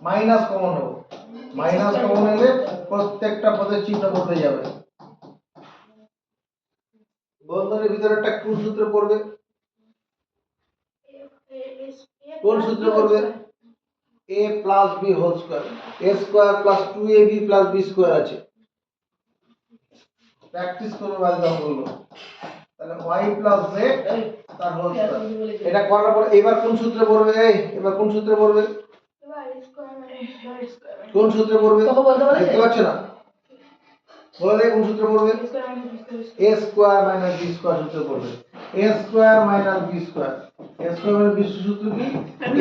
মাইনাস কমন হবে মাইনাস কমন এলে প্রত্যেকটা পদের চিহ্ন বদলে যাবে বন্ধনীর ভিতরে একটা কোন সূত্র পড়বে কোন সূত্র পড়বে a plus b whole square a square plus 2ab plus b square আছে প্র্যাকটিস করবে বাজে অঙ্কগুলো তাহলে y প্লাস z তার হোল স্কয়ার এটা করার পর এবার কোন সূত্রে পড়বে এবার কোন সূত্রে পড়বে কোন সূত্রে পড়বে তোকে বলতে বলেছে? দেখতে পাচ্ছ না বলে দে কোন সূত্রে পড়বে a square minus b square সূত্রে পড়বে a square minus b square a square মানে b সূত্র কি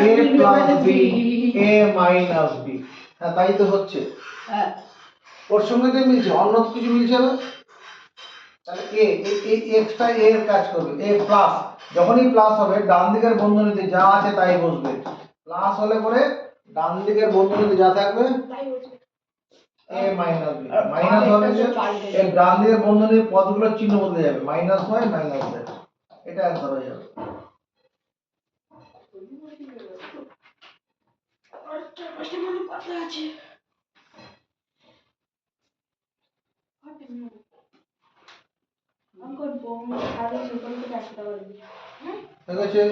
a plus b a minus b হ্যাঁ তাই তো হচ্ছে হ্যাঁ ওর সঙ্গে তো মিলছে অন্য কিছু মিলছে না তাহলে এই এক্সট্রা a এর কাজ করবে a প্লাস যখনই প্লাস হবে ডান দিকের বন্ধনীতে যা আছে তাই বসবে প্লাস হলে পরে ডান দিকের বন্ধনীতে যা থাকবে a মাইনাস b মাইনাস হবে যে এই ডান দিকের বন্ধনীর পদগুলোর চিহ্ন বদলে যাবে মাইনাস y মাইনাস z এটা অ্যানসার হয়ে যাবে ঠিক আছে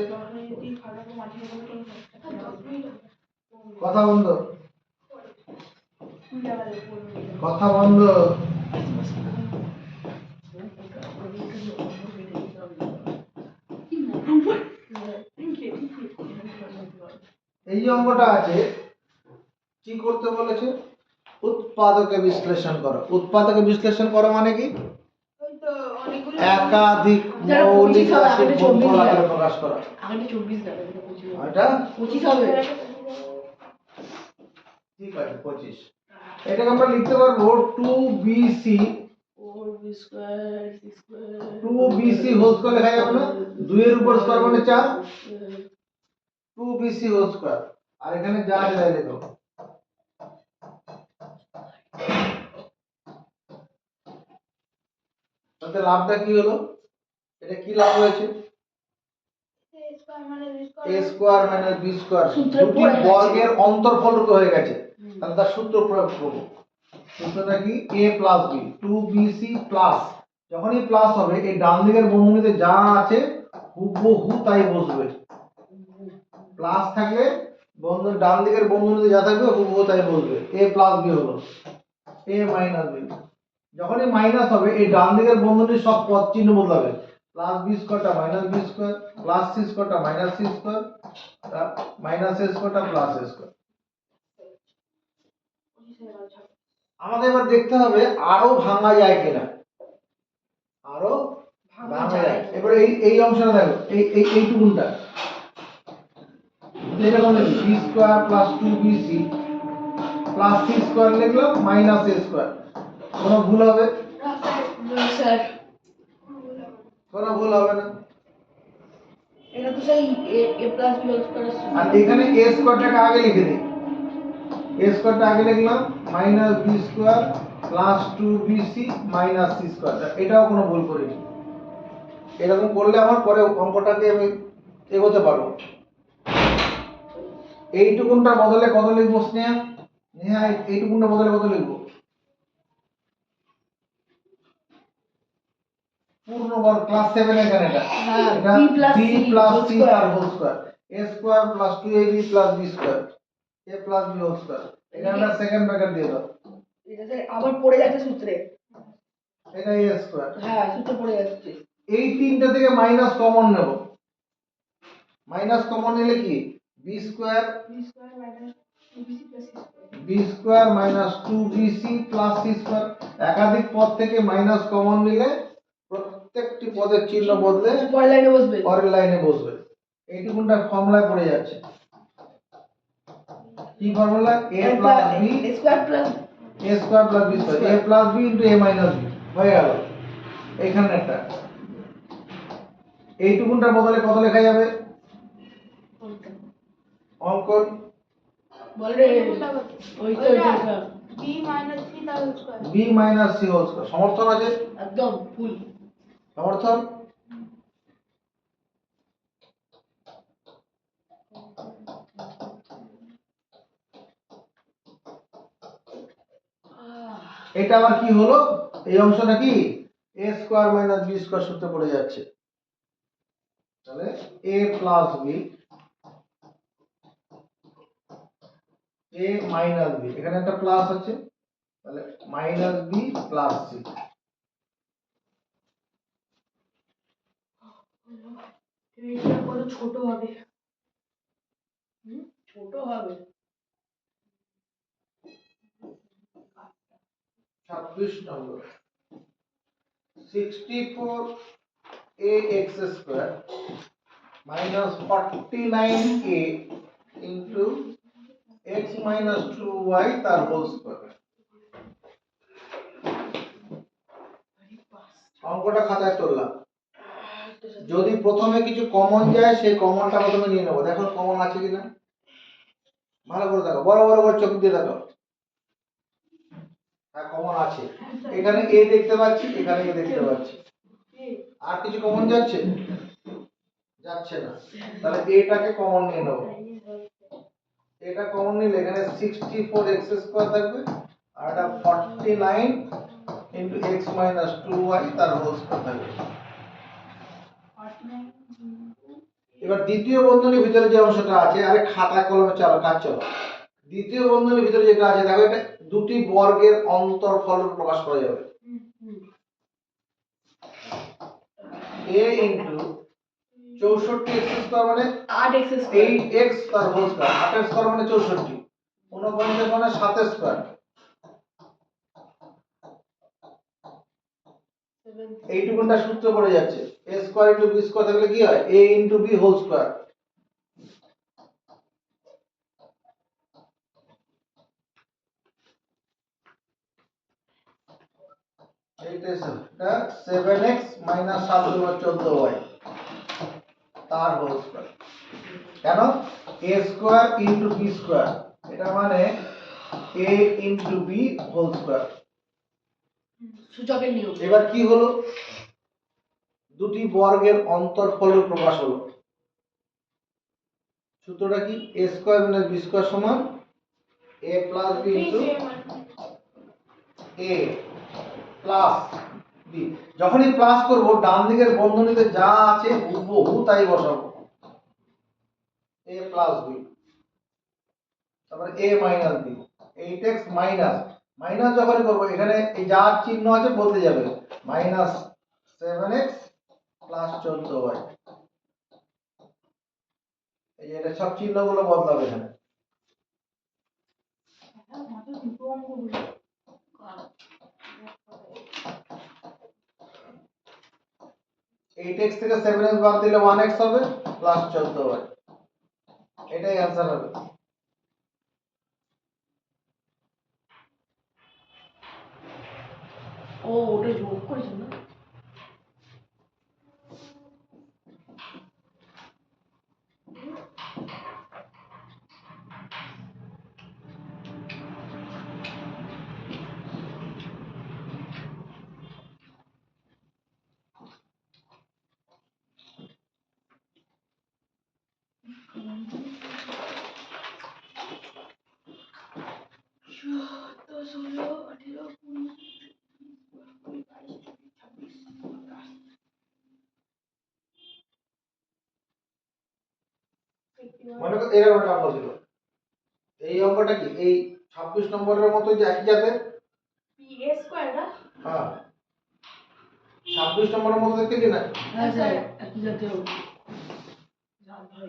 কথা বন্ধ কথা বন্ধ এই যে অঙ্কটা আছে কি করতে বলেছে উৎপাদকে বিশ্লেষণ করো উৎপাদকে বিশ্লেষণ করো মানে কি একাধিক মৌলিক রাশির গুণফল আকারে প্রকাশ করা আগে 24 যাবে 25 এটা 25 হবে ঠিক আছে 25 এটাকে আমরা লিখতে পারবো 2bc 4b square c square 2bc whole square লেখা যাবে না 2 এর উপর স্কয়ার মানে 4 2bc হোল স্কয়ার আর এখানে যা আছে তাই লিখো তাতে লাভটা কি হলো এটা কি লাভ হয়েছে a square minus b square সূত্রে দুটি পড়ে গেছে। বর্গের অন্তরফল রূপে হয়ে গেছে তাহলে তার সূত্র প্রয়োগ করব সূত্রটা কি a plus b 2bc plus যখনই প্লাস হবে এই ডান দিকের বন্ধনীতে যা আছে হুবহু তাই বসবে প্লাস থাকলে বন্ধনীর ডান দিকের বন্ধনীতে যা থাকবে হুবহু তাই বসবে a প্লাস b হলো a মাইনাস b যখনই মাইনাস হবে এই ডান দিকের বন্ধনীর সব পদ চিহ্ন বদলাবে প্লাস b স্কয়ারটা minus b square plus c স্কয়ারটা minus c square minus a স্কয়ারটা প্লাস a স্কয়ার আমাদের এবার দেখতে হবে আরো ভাঙা যায় কিনা আরো ভাঙা যায় এবার এই অংশটা দেখো এইটুকুনটা এটা কোন b square plus 2bc plus c square লিখলাম মাইনাস a স্কয়ার কোনো ভুল হবে স্যার কোনো ভুল হবে না এটা তো সেই a plus b whole square আর এখানে a স্কয়ারটাকে আগে লিখে দিই a স্কয়ারটা আগে লিখলাম minus b square plus 2bc minus c square এটাও কোনো ভুল করিনি এরকম করলে আমার পরে অঙ্কটাকে আমি এগোতে পারবো এইটুকুনটার বদলে কত লিখবো স্নেহা নেহা এইটুকুনটার বদলে কত লিখবো পূর্ণ বর্গ ক্লাস 7 এখানে এটা হ্যাঁ, এটা b plus b c plus whole c square। তার whole square a square plus 2ab plus b square a plus b whole square এখানে সেকেন্ড ব্র্যাকেট দিয়ে দাও এটা স্যার আবার পড়ে যাচ্ছে সূত্রে। এটা a স্কয়ার হ্যাঁ, সূত্রে পড়ে যাচ্ছে। এই তিনটা থেকে মাইনাস কমন নেব মাইনাস কমন নিলে কি b square b square minus 2bc plus c b square minus 2bc plus c square square একাধিক পদ থেকে মাইনাস কমন নিলে প্রত্যেকটি পদের চিহ্ন বদলে পরের লাইনে বসবে। পরের লাইনে বসবে এইটুকুনটা ফর্মুলায় পড়ে যাচ্ছে কি formula a plus b a square plus a square plus b square a plus b into a minus b হয়ে গেল এইখানে একটা এইটুকুনটা বদলে কত লেখা যাবে অঙ্কন বলে ওই তো ওইটা এটা b minus c the whole square b minus c whole square সমর্থন আছে একদম ফুল। সমর্থন এটা আবার কি হলো এই অংশটা কি a square minus b square সূত্রে পড়ে যাচ্ছে তাহলে a plus b a minus b এখানে একটা প্লাস আছে তাহলে মাইনাস b প্লাস c এটা কত ছোট হবে। ছোট হবে। 26 নম্বর 64ax square minus 49a into x minus 2y তার হোল স্কয়ার অঙ্কটা খাতায় তুললাম যদি প্রথমে কিছু কমন যায় সেই কমনটা প্রথমে নিয়ে নেব দেখো কমন আছে কিনা ভালো করে দেখো বড় বড় করে চোখ দিয়ে দেখো হ্যাঁ কমন আছে এখানে a দেখতে পাচ্ছি এখানে a দেখতে পাচ্ছি আর কিছু কমন যাচ্ছে যাচ্ছে না তাহলে এটাকে কমন নিয়ে নেব এটা কমন নিলে এখানে 64x স্কয়ার থাকবে আর এটা 49 into x minus 2y তার হোল স্কয়ার থাকবে এবার দ্বিতীয় বন্ধনীর ভিতরে যে অংশটা আছে আরে খাতা কলমে চালো কাজ চলো দ্বিতীয় বন্ধনীর ভিতরে যেটা আছে দেখো এটা দুটি বর্গের অন্তরফল প্রকাশ করা যাবে a into 64x স্কয়ার মানে 8x স্কয়ার 8x তার হোল স্কয়ার 8 এর স্কয়ার মানে 64 49 মানে 7 স্কয়ার এইটুকুনটা সূত্র পড়ে যাচ্ছে a square into b square থাকলে কি হয় a into b whole square এইটা 7x মাইনাস 7 দুগুণ 14y তার হোল স্কয়ার কেন a square into b square এটা মানে a into b whole square সূচকের নিয়ম। এবার কি হলো দুটি বর্গের অন্তরফলের প্রকাশ হলো সূত্রটা কি a square minus b square সমান a plus b into a plus b যখনই প্লাস করব ডান দিকের বন্ধনীতে যা আছে হুবহু তাই বসাবো a প্লাস b তারপর a minus b 8x minus minus যখনই করব এখানে এই যা চিহ্ন আছে বদলে যাবে মাইনাস 7x প্লাস 14y এই যে এটা সব চিহ্নগুলো বদলাবে এখানে এইট এক্স থেকে 7x বাদ দিলে 1x হবে প্লাস 14y এটাই आंसर হবে ও ওটা যোগ করেছো না। মনে করো এরকম একটা অঙ্ক ছিল, এই অঙ্কটা কি এই 26 নম্বরের মতো যে একই জাতের? পি এ স্কয়ার না? হ্যাঁ 26 নম্বরের মতো দেখতে কি না? হ্যাঁ স্যার একই জাতীয় জান ভাই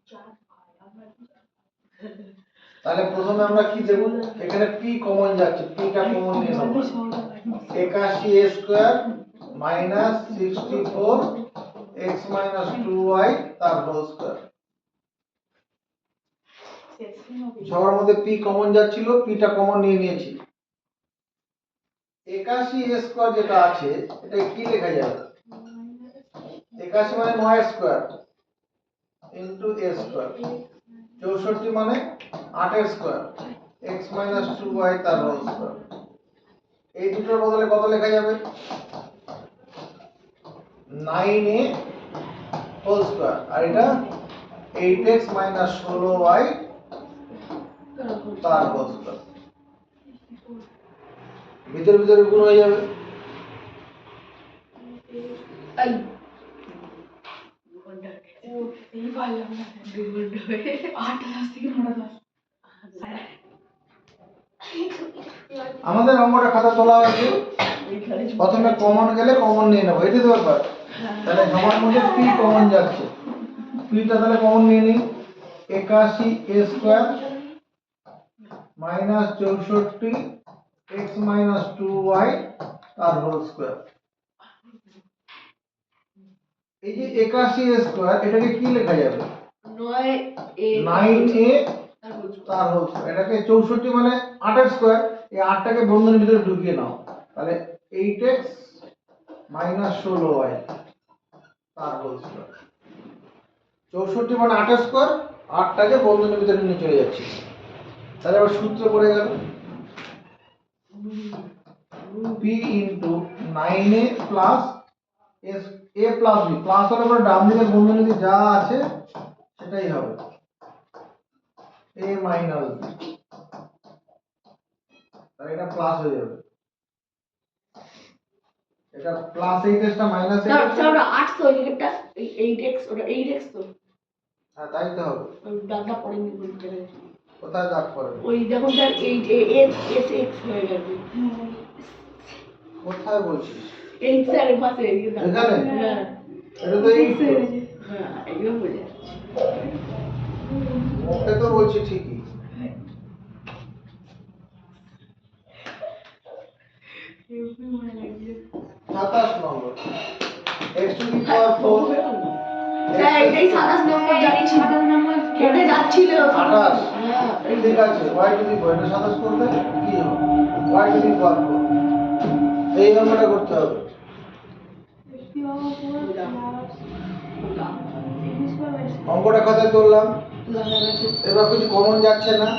চার ভাই আমার তাহলে প্রথমে আমরা কি দেব, এখানে p কমন যাচ্ছে, p টা কমন নিয়ে নেব। 81 a square minus 64 x minus 2y তার হোল স্কয়ার। সবার মধ্যে p কমন যাচ্ছিল, p টা কমন নিয়ে নিয়েছি। 81 a স্কয়ার যেটা আছে এটা কি লেখা যাবে? 81 মানে 9 স্কয়ার ইনটু a স্কয়ার, 64 মানে 8 স্কয়ার x মাইনাস 2y তার হোল স্কয়ার। এই দুটোর বদলে কত লেখা যাবে? 9a হোল স্কয়ার, আর এটা 8x মাইনাস 16y তার হোল স্কয়ার। ভিতরে ভিতরে গুণ হয়ে যাবে। এই এই পারলাম না। 2 ঘন্টা হয়ে 8 থেকে 9 আমাদের অঙ্কটা খাতা তোলা হয়েছে, এইখানে প্রথমে কমন গেলে কমন নিয়ে নেবো, এটাই তো ব্যাপার। তাহলে সবার মধ্যে p কমন যাচ্ছে, p টা তাহলে কমন নিয়ে নিই। 81 a square minus 64 x minus 2y তার হোল স্কয়ার। এই যে 81 a স্কয়ার এটাকে কি লেখা যাবে? 9a 9a তার হোল স্কয়ার। এটাকে 64 মানে 8 স্কয়ার, এই 8 টাকে বন্ধনীর ভিতরে ঢুকিয়ে নাও, তাহলে 8x মাইনাস 16y তার হোল স্কয়ার। 64 মানে 8 স্কয়ার, 8 টাকে বন্ধনীর ভিতরে নিয়ে চলে যাচ্ছে। তাহলে আবার সূত্র পড়ে গেল p into 9a plus s a plus b, plus হলে পরে ডান দিকের বন্ধনীতে যা আছে সেটাই হবে a মাইনাস b, তাহলে এটা প্লাস হয়ে যাবে। এটা প্লাস 8x টা মাইনাস 8x, স্যার ওটা 8 তো এটা 8x ওটা 8x তো হ্যাঁ তাই তো হবে। দাদা পরে নিয়ে বলতে কোথায় দাগ পড়ে? ওই যখন স্যার 8 s x হয়ে গেছে কোথায় বলছিস? এই স্যার পাশে এদিকে দাও। এখানে? হ্যাঁ এটা তো এই তো। হ্যাঁ এগুলো বলে মুখে তো বলছি ঠিকই। হেভি মনে লাগছে 27 নম্বর x to the power 4 sir এটাই 27 নম্বর যাচ্ছিল 27 নম্বর এটা যাচ্ছিল 28, হ্যাঁ ঠিক আছে y টু দি পাওয়ার 27 করলে কি হবে? y টু দি পাওয়ার 4, এই নম্বরটা করতে হবে। অঙ্কটা খাতায় তুললাম, এবার কিছু কমন যাচ্ছে না,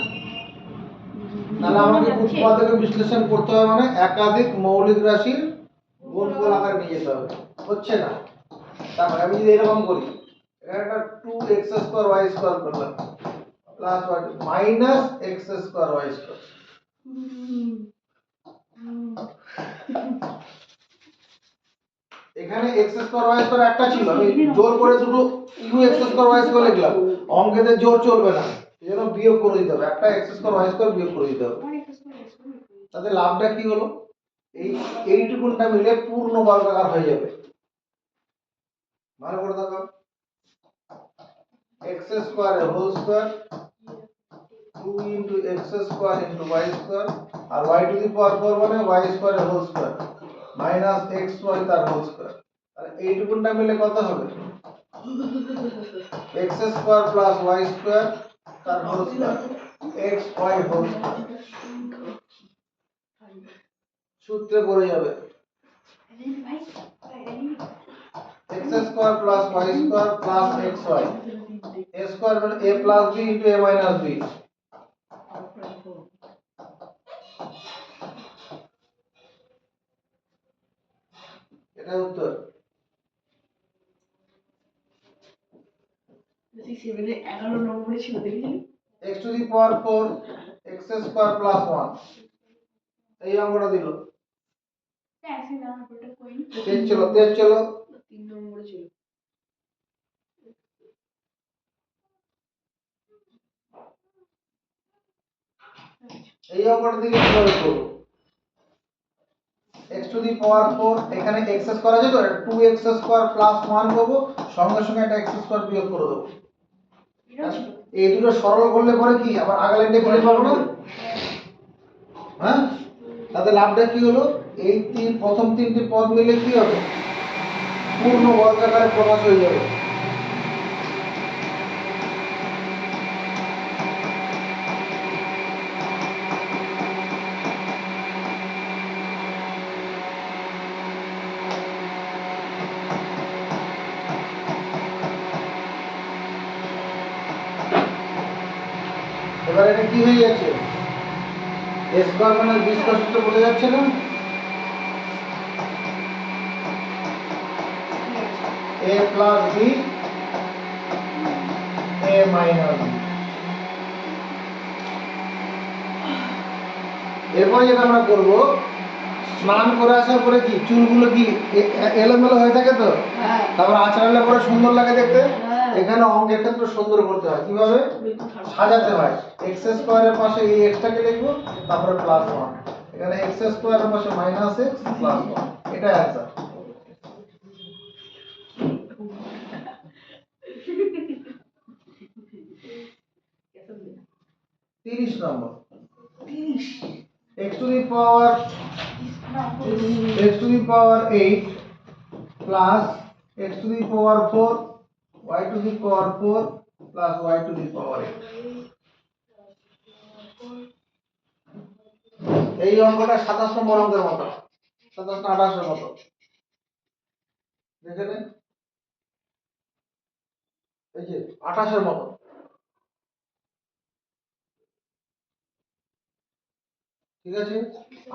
তাহলে আমাকে উৎপাদকে বিশ্লেষণ করতে হবে, মানে একাধিক মৌলিক রাশির গুণফল আকারে নিয়ে যেতে হবে। হচ্ছে না, তারপরে আমি যদি এরকম করি, এখানে একটা 2x স্কয়ার y স্কয়ার করলাম plus y minus x square y square. এখানে x স্কয়ার y স্কয়ার একটা ছিল, আমি জোর করে দুটো ux স্কয়ার y স্কয়ার লিখলাম, অঙ্কেতে জোর চলবে না, এজন্য বিয়োগ করে দিতে হবে, একটা x স্কয়ার y স্কয়ার বিয়োগ করে দিতে হবে। তাতে লাভটা কি হলো, এইটুকুনটা মিলে পূর্ণ বর্গাকার হয়ে যাবে। ভালো করে দেখো, x স্কয়ার এর whole square 2 into x square into y square, আর y টু দি পাওয়ার 4 মানে y স্কয়ার এর হোল স্কয়ার মাইনাস xy তার হোল স্কয়ার। তাহলে এইটুকুনটা মিলে কত হবে? x square plus y square তার whole square xy whole square. সূত্রে পড়ে যাবে x square plus y square plus xy, a square মানে a plus b into a minus b। এটা উত্তর। 11 নম্বরে ছিল দেখি x to the power 4 x square plus 1, এই অঙ্কটা দিল। তেজ চলো 3 নম্বরে ছিল এই অঙ্কটা থেকে কিভাবে করব? x টু দি পাওয়ার 4 এখানে x স্কয়ার আছে তো 2x স্কয়ার প্লাস 1 দেব, সঙ্গে সঙ্গে একটা x স্কয়ার বিয়োগ করে দেব। এই দুটো সরল করলে পরে কি আবার আগের লাইনটা ফেলে পাবো না? হ্যাঁ, তাতে লাভটা কি হলো? এই প্রথম তিনটি পদ মিলে কি হবে? পূর্ণ বর্গাকারে প্রকাশ হয়ে যাবে। এবার এটা কি হয়ে যাচ্ছে? a স্কয়ার মানে b স্কয়ার সূত্র বলে যাচ্ছে না? a plus b a minus b। এরপরে যেটা আমরা করব, স্নান করে আসার পরে কি চুলগুলো কি এলোমেলো হয়ে থাকে তো, হ্যাঁ তারপর আঁচড়ালে পরে সুন্দর লাগে দেখতে। হ্যাঁ। এখানে অঙ্কের ক্ষেত্রে সুন্দর করতে হয় কিভাবে? সাজাতে হয়। x স্কয়ারের পাশে এই x টাকে লিখবো, তারপরে প্লাস 1। এখানে x স্কয়ারের পাশে মাইনাস x প্লাস 1, এটা অ্যানসার। তিরিশ নম্বর, x to the power 8 plus x to the power 4 y to the power 4 plus y to the power 8। এই অঙ্কটা 27 নম্বর অঙ্কের মতো, 27 না 28 এর মতো। দেখে নেন, এই যে 28 এর মতো। ঠিক আছে,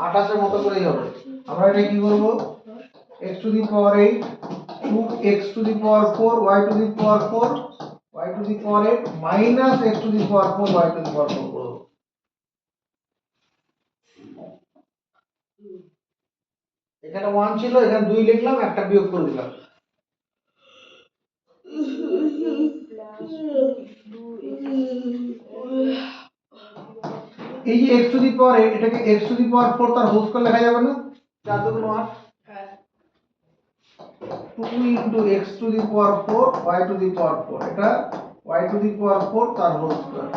28 এর মতো করেই হবে। আমরা এটা কি করব? x to the power 8 2x to the power 4 y to the power 4 y to the power 8 minus x to the power 4 y to the power 4 করব। এখানে 1 ছিল, এখানে 2 লিখলাম, একটা বিয়োগ করে দিলাম। এই যে x টু দি পাওয়ার 8 এটাকে x টু দি পাওয়ার 4 তার হোল স্কয়ার লেখা যাবে না? 4 2 8। হ্যাঁ 2 into x to the power 4 y to the power 4, এটা y to the power 4 তার হোল স্কয়ার।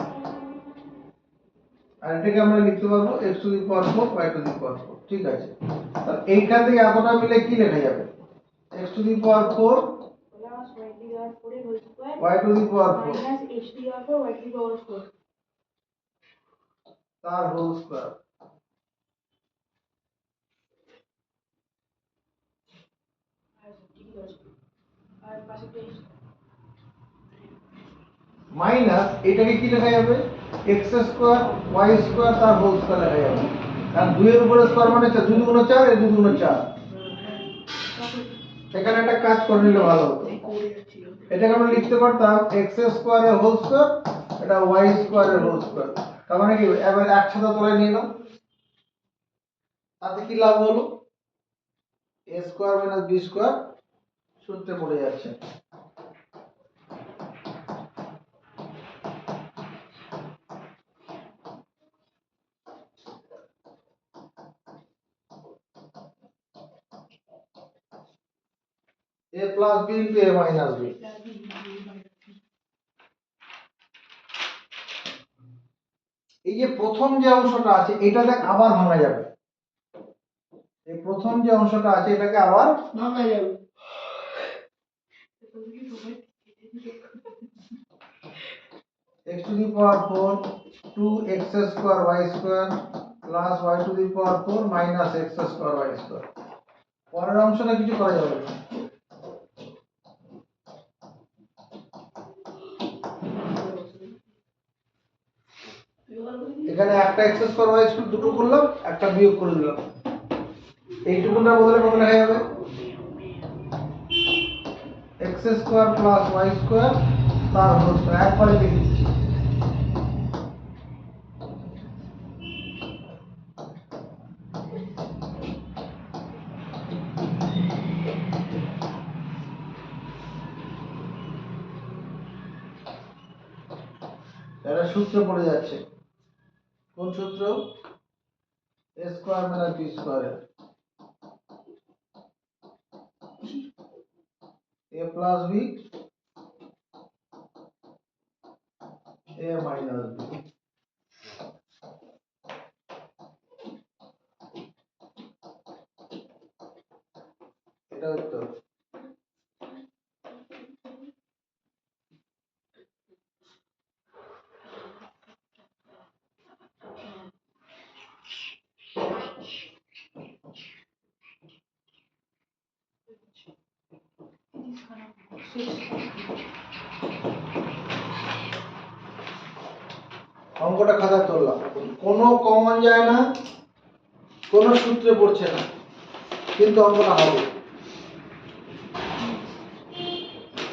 আর এটাকে আমরা লিখতে পারবো x to the power 4 y to the power 4। ঠিক আছে, তাহলে এইখান থেকে এতটা মিলে কি লেখা যাবে? x to the power 4 plus y to the power 4 whole square y to the power 4 minus h to the power 4 y to the power 4 তার হোল স্কয়ার। আর পাশে পেজ মাইনাস এটাকে কি লেখা যাবে? x স্কয়ার y স্কয়ার তার whole square লেখা যাবে। আর 2 এর উপরে স্কয়ার মানে 2 2 গুণ 4 এ 2 গুণ 4। এখানে একটা কাজ করে নিলে ভালো হতো, এটাকে আমরা লিখতে পারতাম x স্কয়ার এর হোল স্কয়ার, এটা y স্কয়ার এর হোল স্কয়ার। তার মানে কি এবার একসাথে তোলাই নিয়ে নাও, তাতে কি লাভ হলো? a square minus b square সূত্রে পড়ে যাচ্ছে। a plus b into a minus b। এই যে প্রথম যে অংশটা আছে এটাকে আবার ভাঙা যাবে। এই প্রথম যে অংশটা আছে এটাকে আবার ভাঙা যাবে। x to the power 4 2x square y square plus y to the power 4 minus x square y square। পরের অংশটা কিছু করা যাবে না। এখানে একটা x square y square দুটো করলাম, একটা বিয়োগ করে দিলাম। এইটুকুটার বদলে কত লেখা যাবে? x square plus y square তার হোল স্কয়ার। একবারে লিখে দিচ্ছি। এটা সূত্র পড়ে যাচ্ছে। কোন সূত্র? a square minus b square, a plus b, a minus b। এটা উত্তর। অঙ্কটা খাতা তুললাম, কোনো কমন যায় না, কোনো সূত্রে পড়ছে না, কিন্তু অঙ্কটা হবে।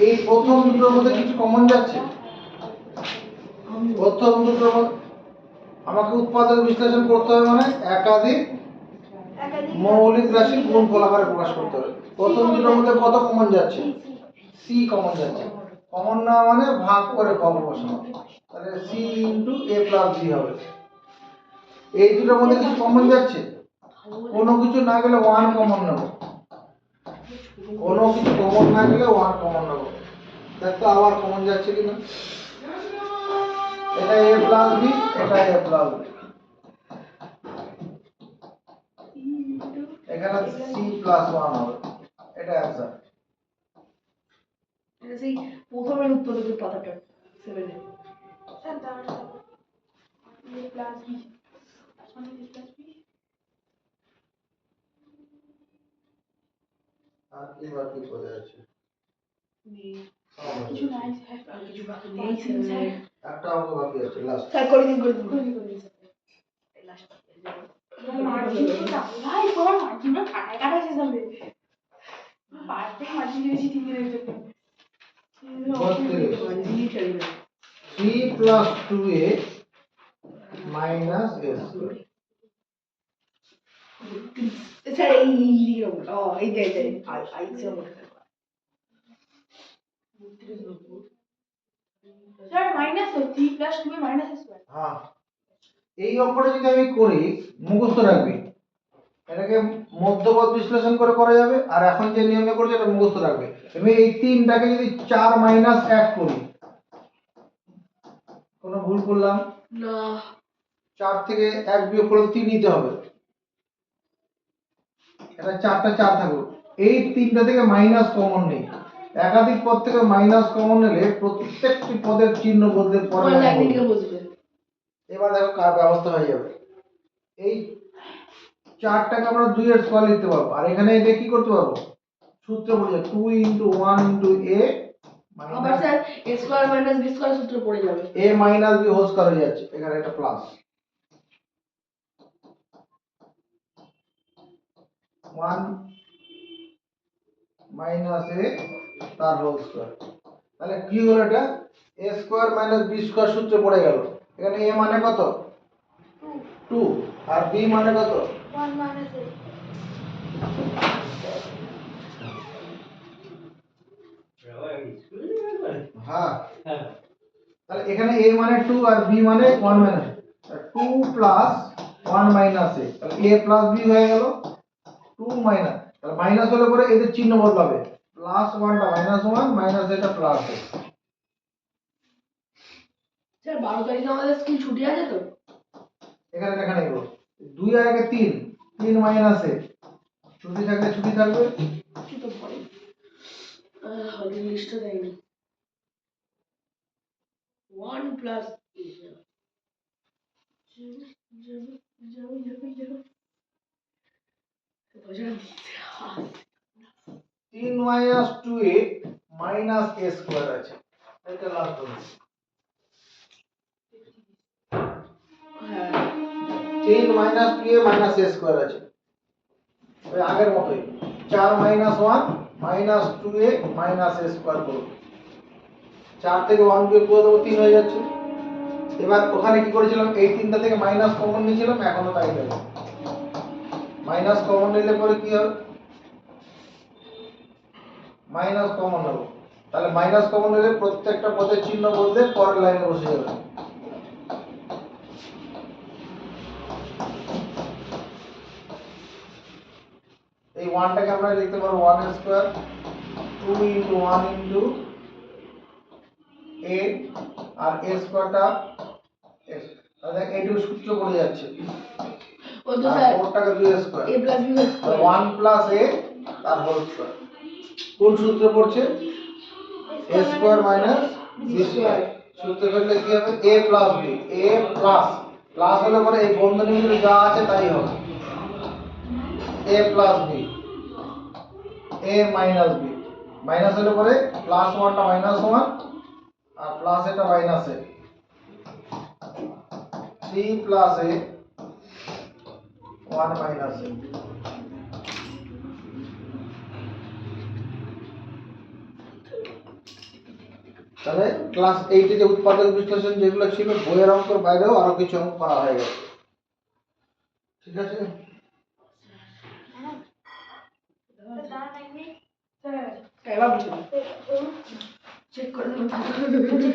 এই প্রথম দুটোর মধ্যে কিছু কমন যাচ্ছে? প্রথম দুটোর মধ্যে আমাকে উৎপাদক বিশ্লেষণ করতে হবে, মানে একাধিক মৌলিক রাশি গুণফল আকারে প্রকাশ করতে হবে। প্রথম দুটোর মধ্যে কত কমন যাচ্ছে? সি কমন যাচ্ছে। কমন না মানে ভাগ করে কম বসানো, তাহলে সি ইন্টু এ প্লাস বি হবে। এই দুটোর মধ্যে কিছু কমন যাচ্ছে? কোনো কিছু না গেলে ওয়ান কমন নেব, কোনো কিছু কমন না গেলে ওয়ান কমন নেব। দেখো আবার কমন যাচ্ছে কিনা। এটা a প্লাস b, এটা a প্লাস b, এখানে c প্লাস 1 হবে। এটা অ্যান্সার। এটা সেই প্রথমের উত্তরের পাতাটা 7 এ। স্যার দাঁড়ান, a প্লাস b, মানে a প্লাস b। আর কি বাকি পড়ে আছে? কিছু নাই স্যার, আর কিছু বাকি নেই স্যার। একটা অঙ্ক বাকি আছে, লাস্ট। স্যার করে দিন এই লাস্ট পাতা মার্জিনটা ভাই তোমার মার্জিনটা কাটা কাটা শেষ হবে। পারফেক্ট মার্জিন দিয়েছি 3 দিনের জন্য। 32 3 plus 2a minus s। Sir এই রকম এই যে আই সব sir minus 3 plus 2 minus square. হ্যাঁ, এই অঙ্কটা যদি আমি করি মুখস্থ রাখবি, এটাকে মধ্যপদ বিশ্লেষণ করে করা যাবে। আর এখন যে নিয়মে করছি এটা মুখস্থ রাখবে। আমি এই তিনটাকে যদি 4 মাইনাস 1 করি, কোনো ভুল করলাম না। 4 থেকে 1 বিয়োগ করলে 3 নিতে হবে, এটা 4টা 4 থাকলো। এই তিনটা থেকে মাইনাস কমন নেই, একাধিক পদ থেকে মাইনাস কমন নিলে প্রত্যেকটি পদের চিহ্ন বদলে পরে লাইন দিকে বসবে। এবার দেখো কার ব্যবস্থা হয়ে যাবে। এই 4টাকে আমরা 2 এর স্কয়ার লিখতে পারবো, আর এখানে এটা কি করতে পারবো? সূত্র পড়ে যাবে 2 * 1 * a আবার sir a square minus b square সূত্র পড়ে যাবে। a minus b whole square হয়ে যাচ্ছে, এখানে এটা প্লাস 1 মাইনাস a তার হোল স্কয়ার। তাহলে কি হলো? এটা a square minus b square সূত্রে পড়ে গেল। এখানে a মানে কত? 2, আর b মানে কত? 1 মাইনাস a। হ্যাঁ, তাহলে এখানে a মানে 2 আর b মানে 1 মাইনাস 2 প্লাস 1 মাইনাস a, তাহলে a প্লাস b হয়ে গেল 2 মাইনাস, তাহলে মাইনাস হলে পরে এদের চিহ্ন বদলাবে, প্লাস 1টা মাইনাস 1 মাইনাস এটা প্লাস a। স্যার 12 তারিখে আমাদের স্কুল ছুটি আছে তো? এখানে লেখা নেই, 2 আর 1 3, 3 মাইনাস a, ছুটি থাকলে ছুটি থাকবে। কি তো পড়ে হলি লিস্টটা দেয়নি। 1 প্লাস বজায় দিতে হয়। 3 minus 2a minus a square আছে, এটা লাস্ট হবে। হ্যাঁ 3 minus 2a minus a square আছে, ওই আগের মতই 4 minus 1 minus 2a minus a square করব। 4 থেকে 1 বিয়োগ করে দেবো, 3 হয়ে যাচ্ছে। এবার ওখানে কি করেছিলাম? এই তিনটা থেকে মাইনাস কমন নিয়েছিলাম, এখনো তাই দেব। মাইনাস কমন নিলে পরে কি হবে? মাইনাস কমন নেব, তাহলে মাইনাস কমন নিলে প্রত্যেকটা পদের চিহ্ন বদলে পরের লাইনে বসে যাবে। ওয়ানটাকে আমরা লিখতে পারবো 1 স্কয়ার 2 ইন্টু 1 ইন্টু a আর a স্কয়ারটা তাহলে এইটুকু সূত্র পড়ে যাচ্ছে ও তো স্যার 4 টাকা 2 square a plus b square 1 plus a তার হোল স্কয়ার কোন সূত্রে পড়ছে a square minus b square সূত্রে করলে কি হবে a plus b a plus plus হলে পরে এই বন্ধনীর ভিতরে যা আছে তাই হবে a plus b a minus b minus হলে পরে প্লাস 1টা মাইনাস 1 আর প্লাস এটা minus a 3 plus a 1 minus a তাহলে ক্লাস 8 এ যে উৎপাদক বিশ্লেষণ যেগুলো ছিল বইয়ের অঙ্কের বাইরেও আরো কিছু অঙ্ক করা হয়ে গেছে ঠিক আছে দাঁড়ান এক মিনিট। এবার বুঝলাম চেক করে দেবো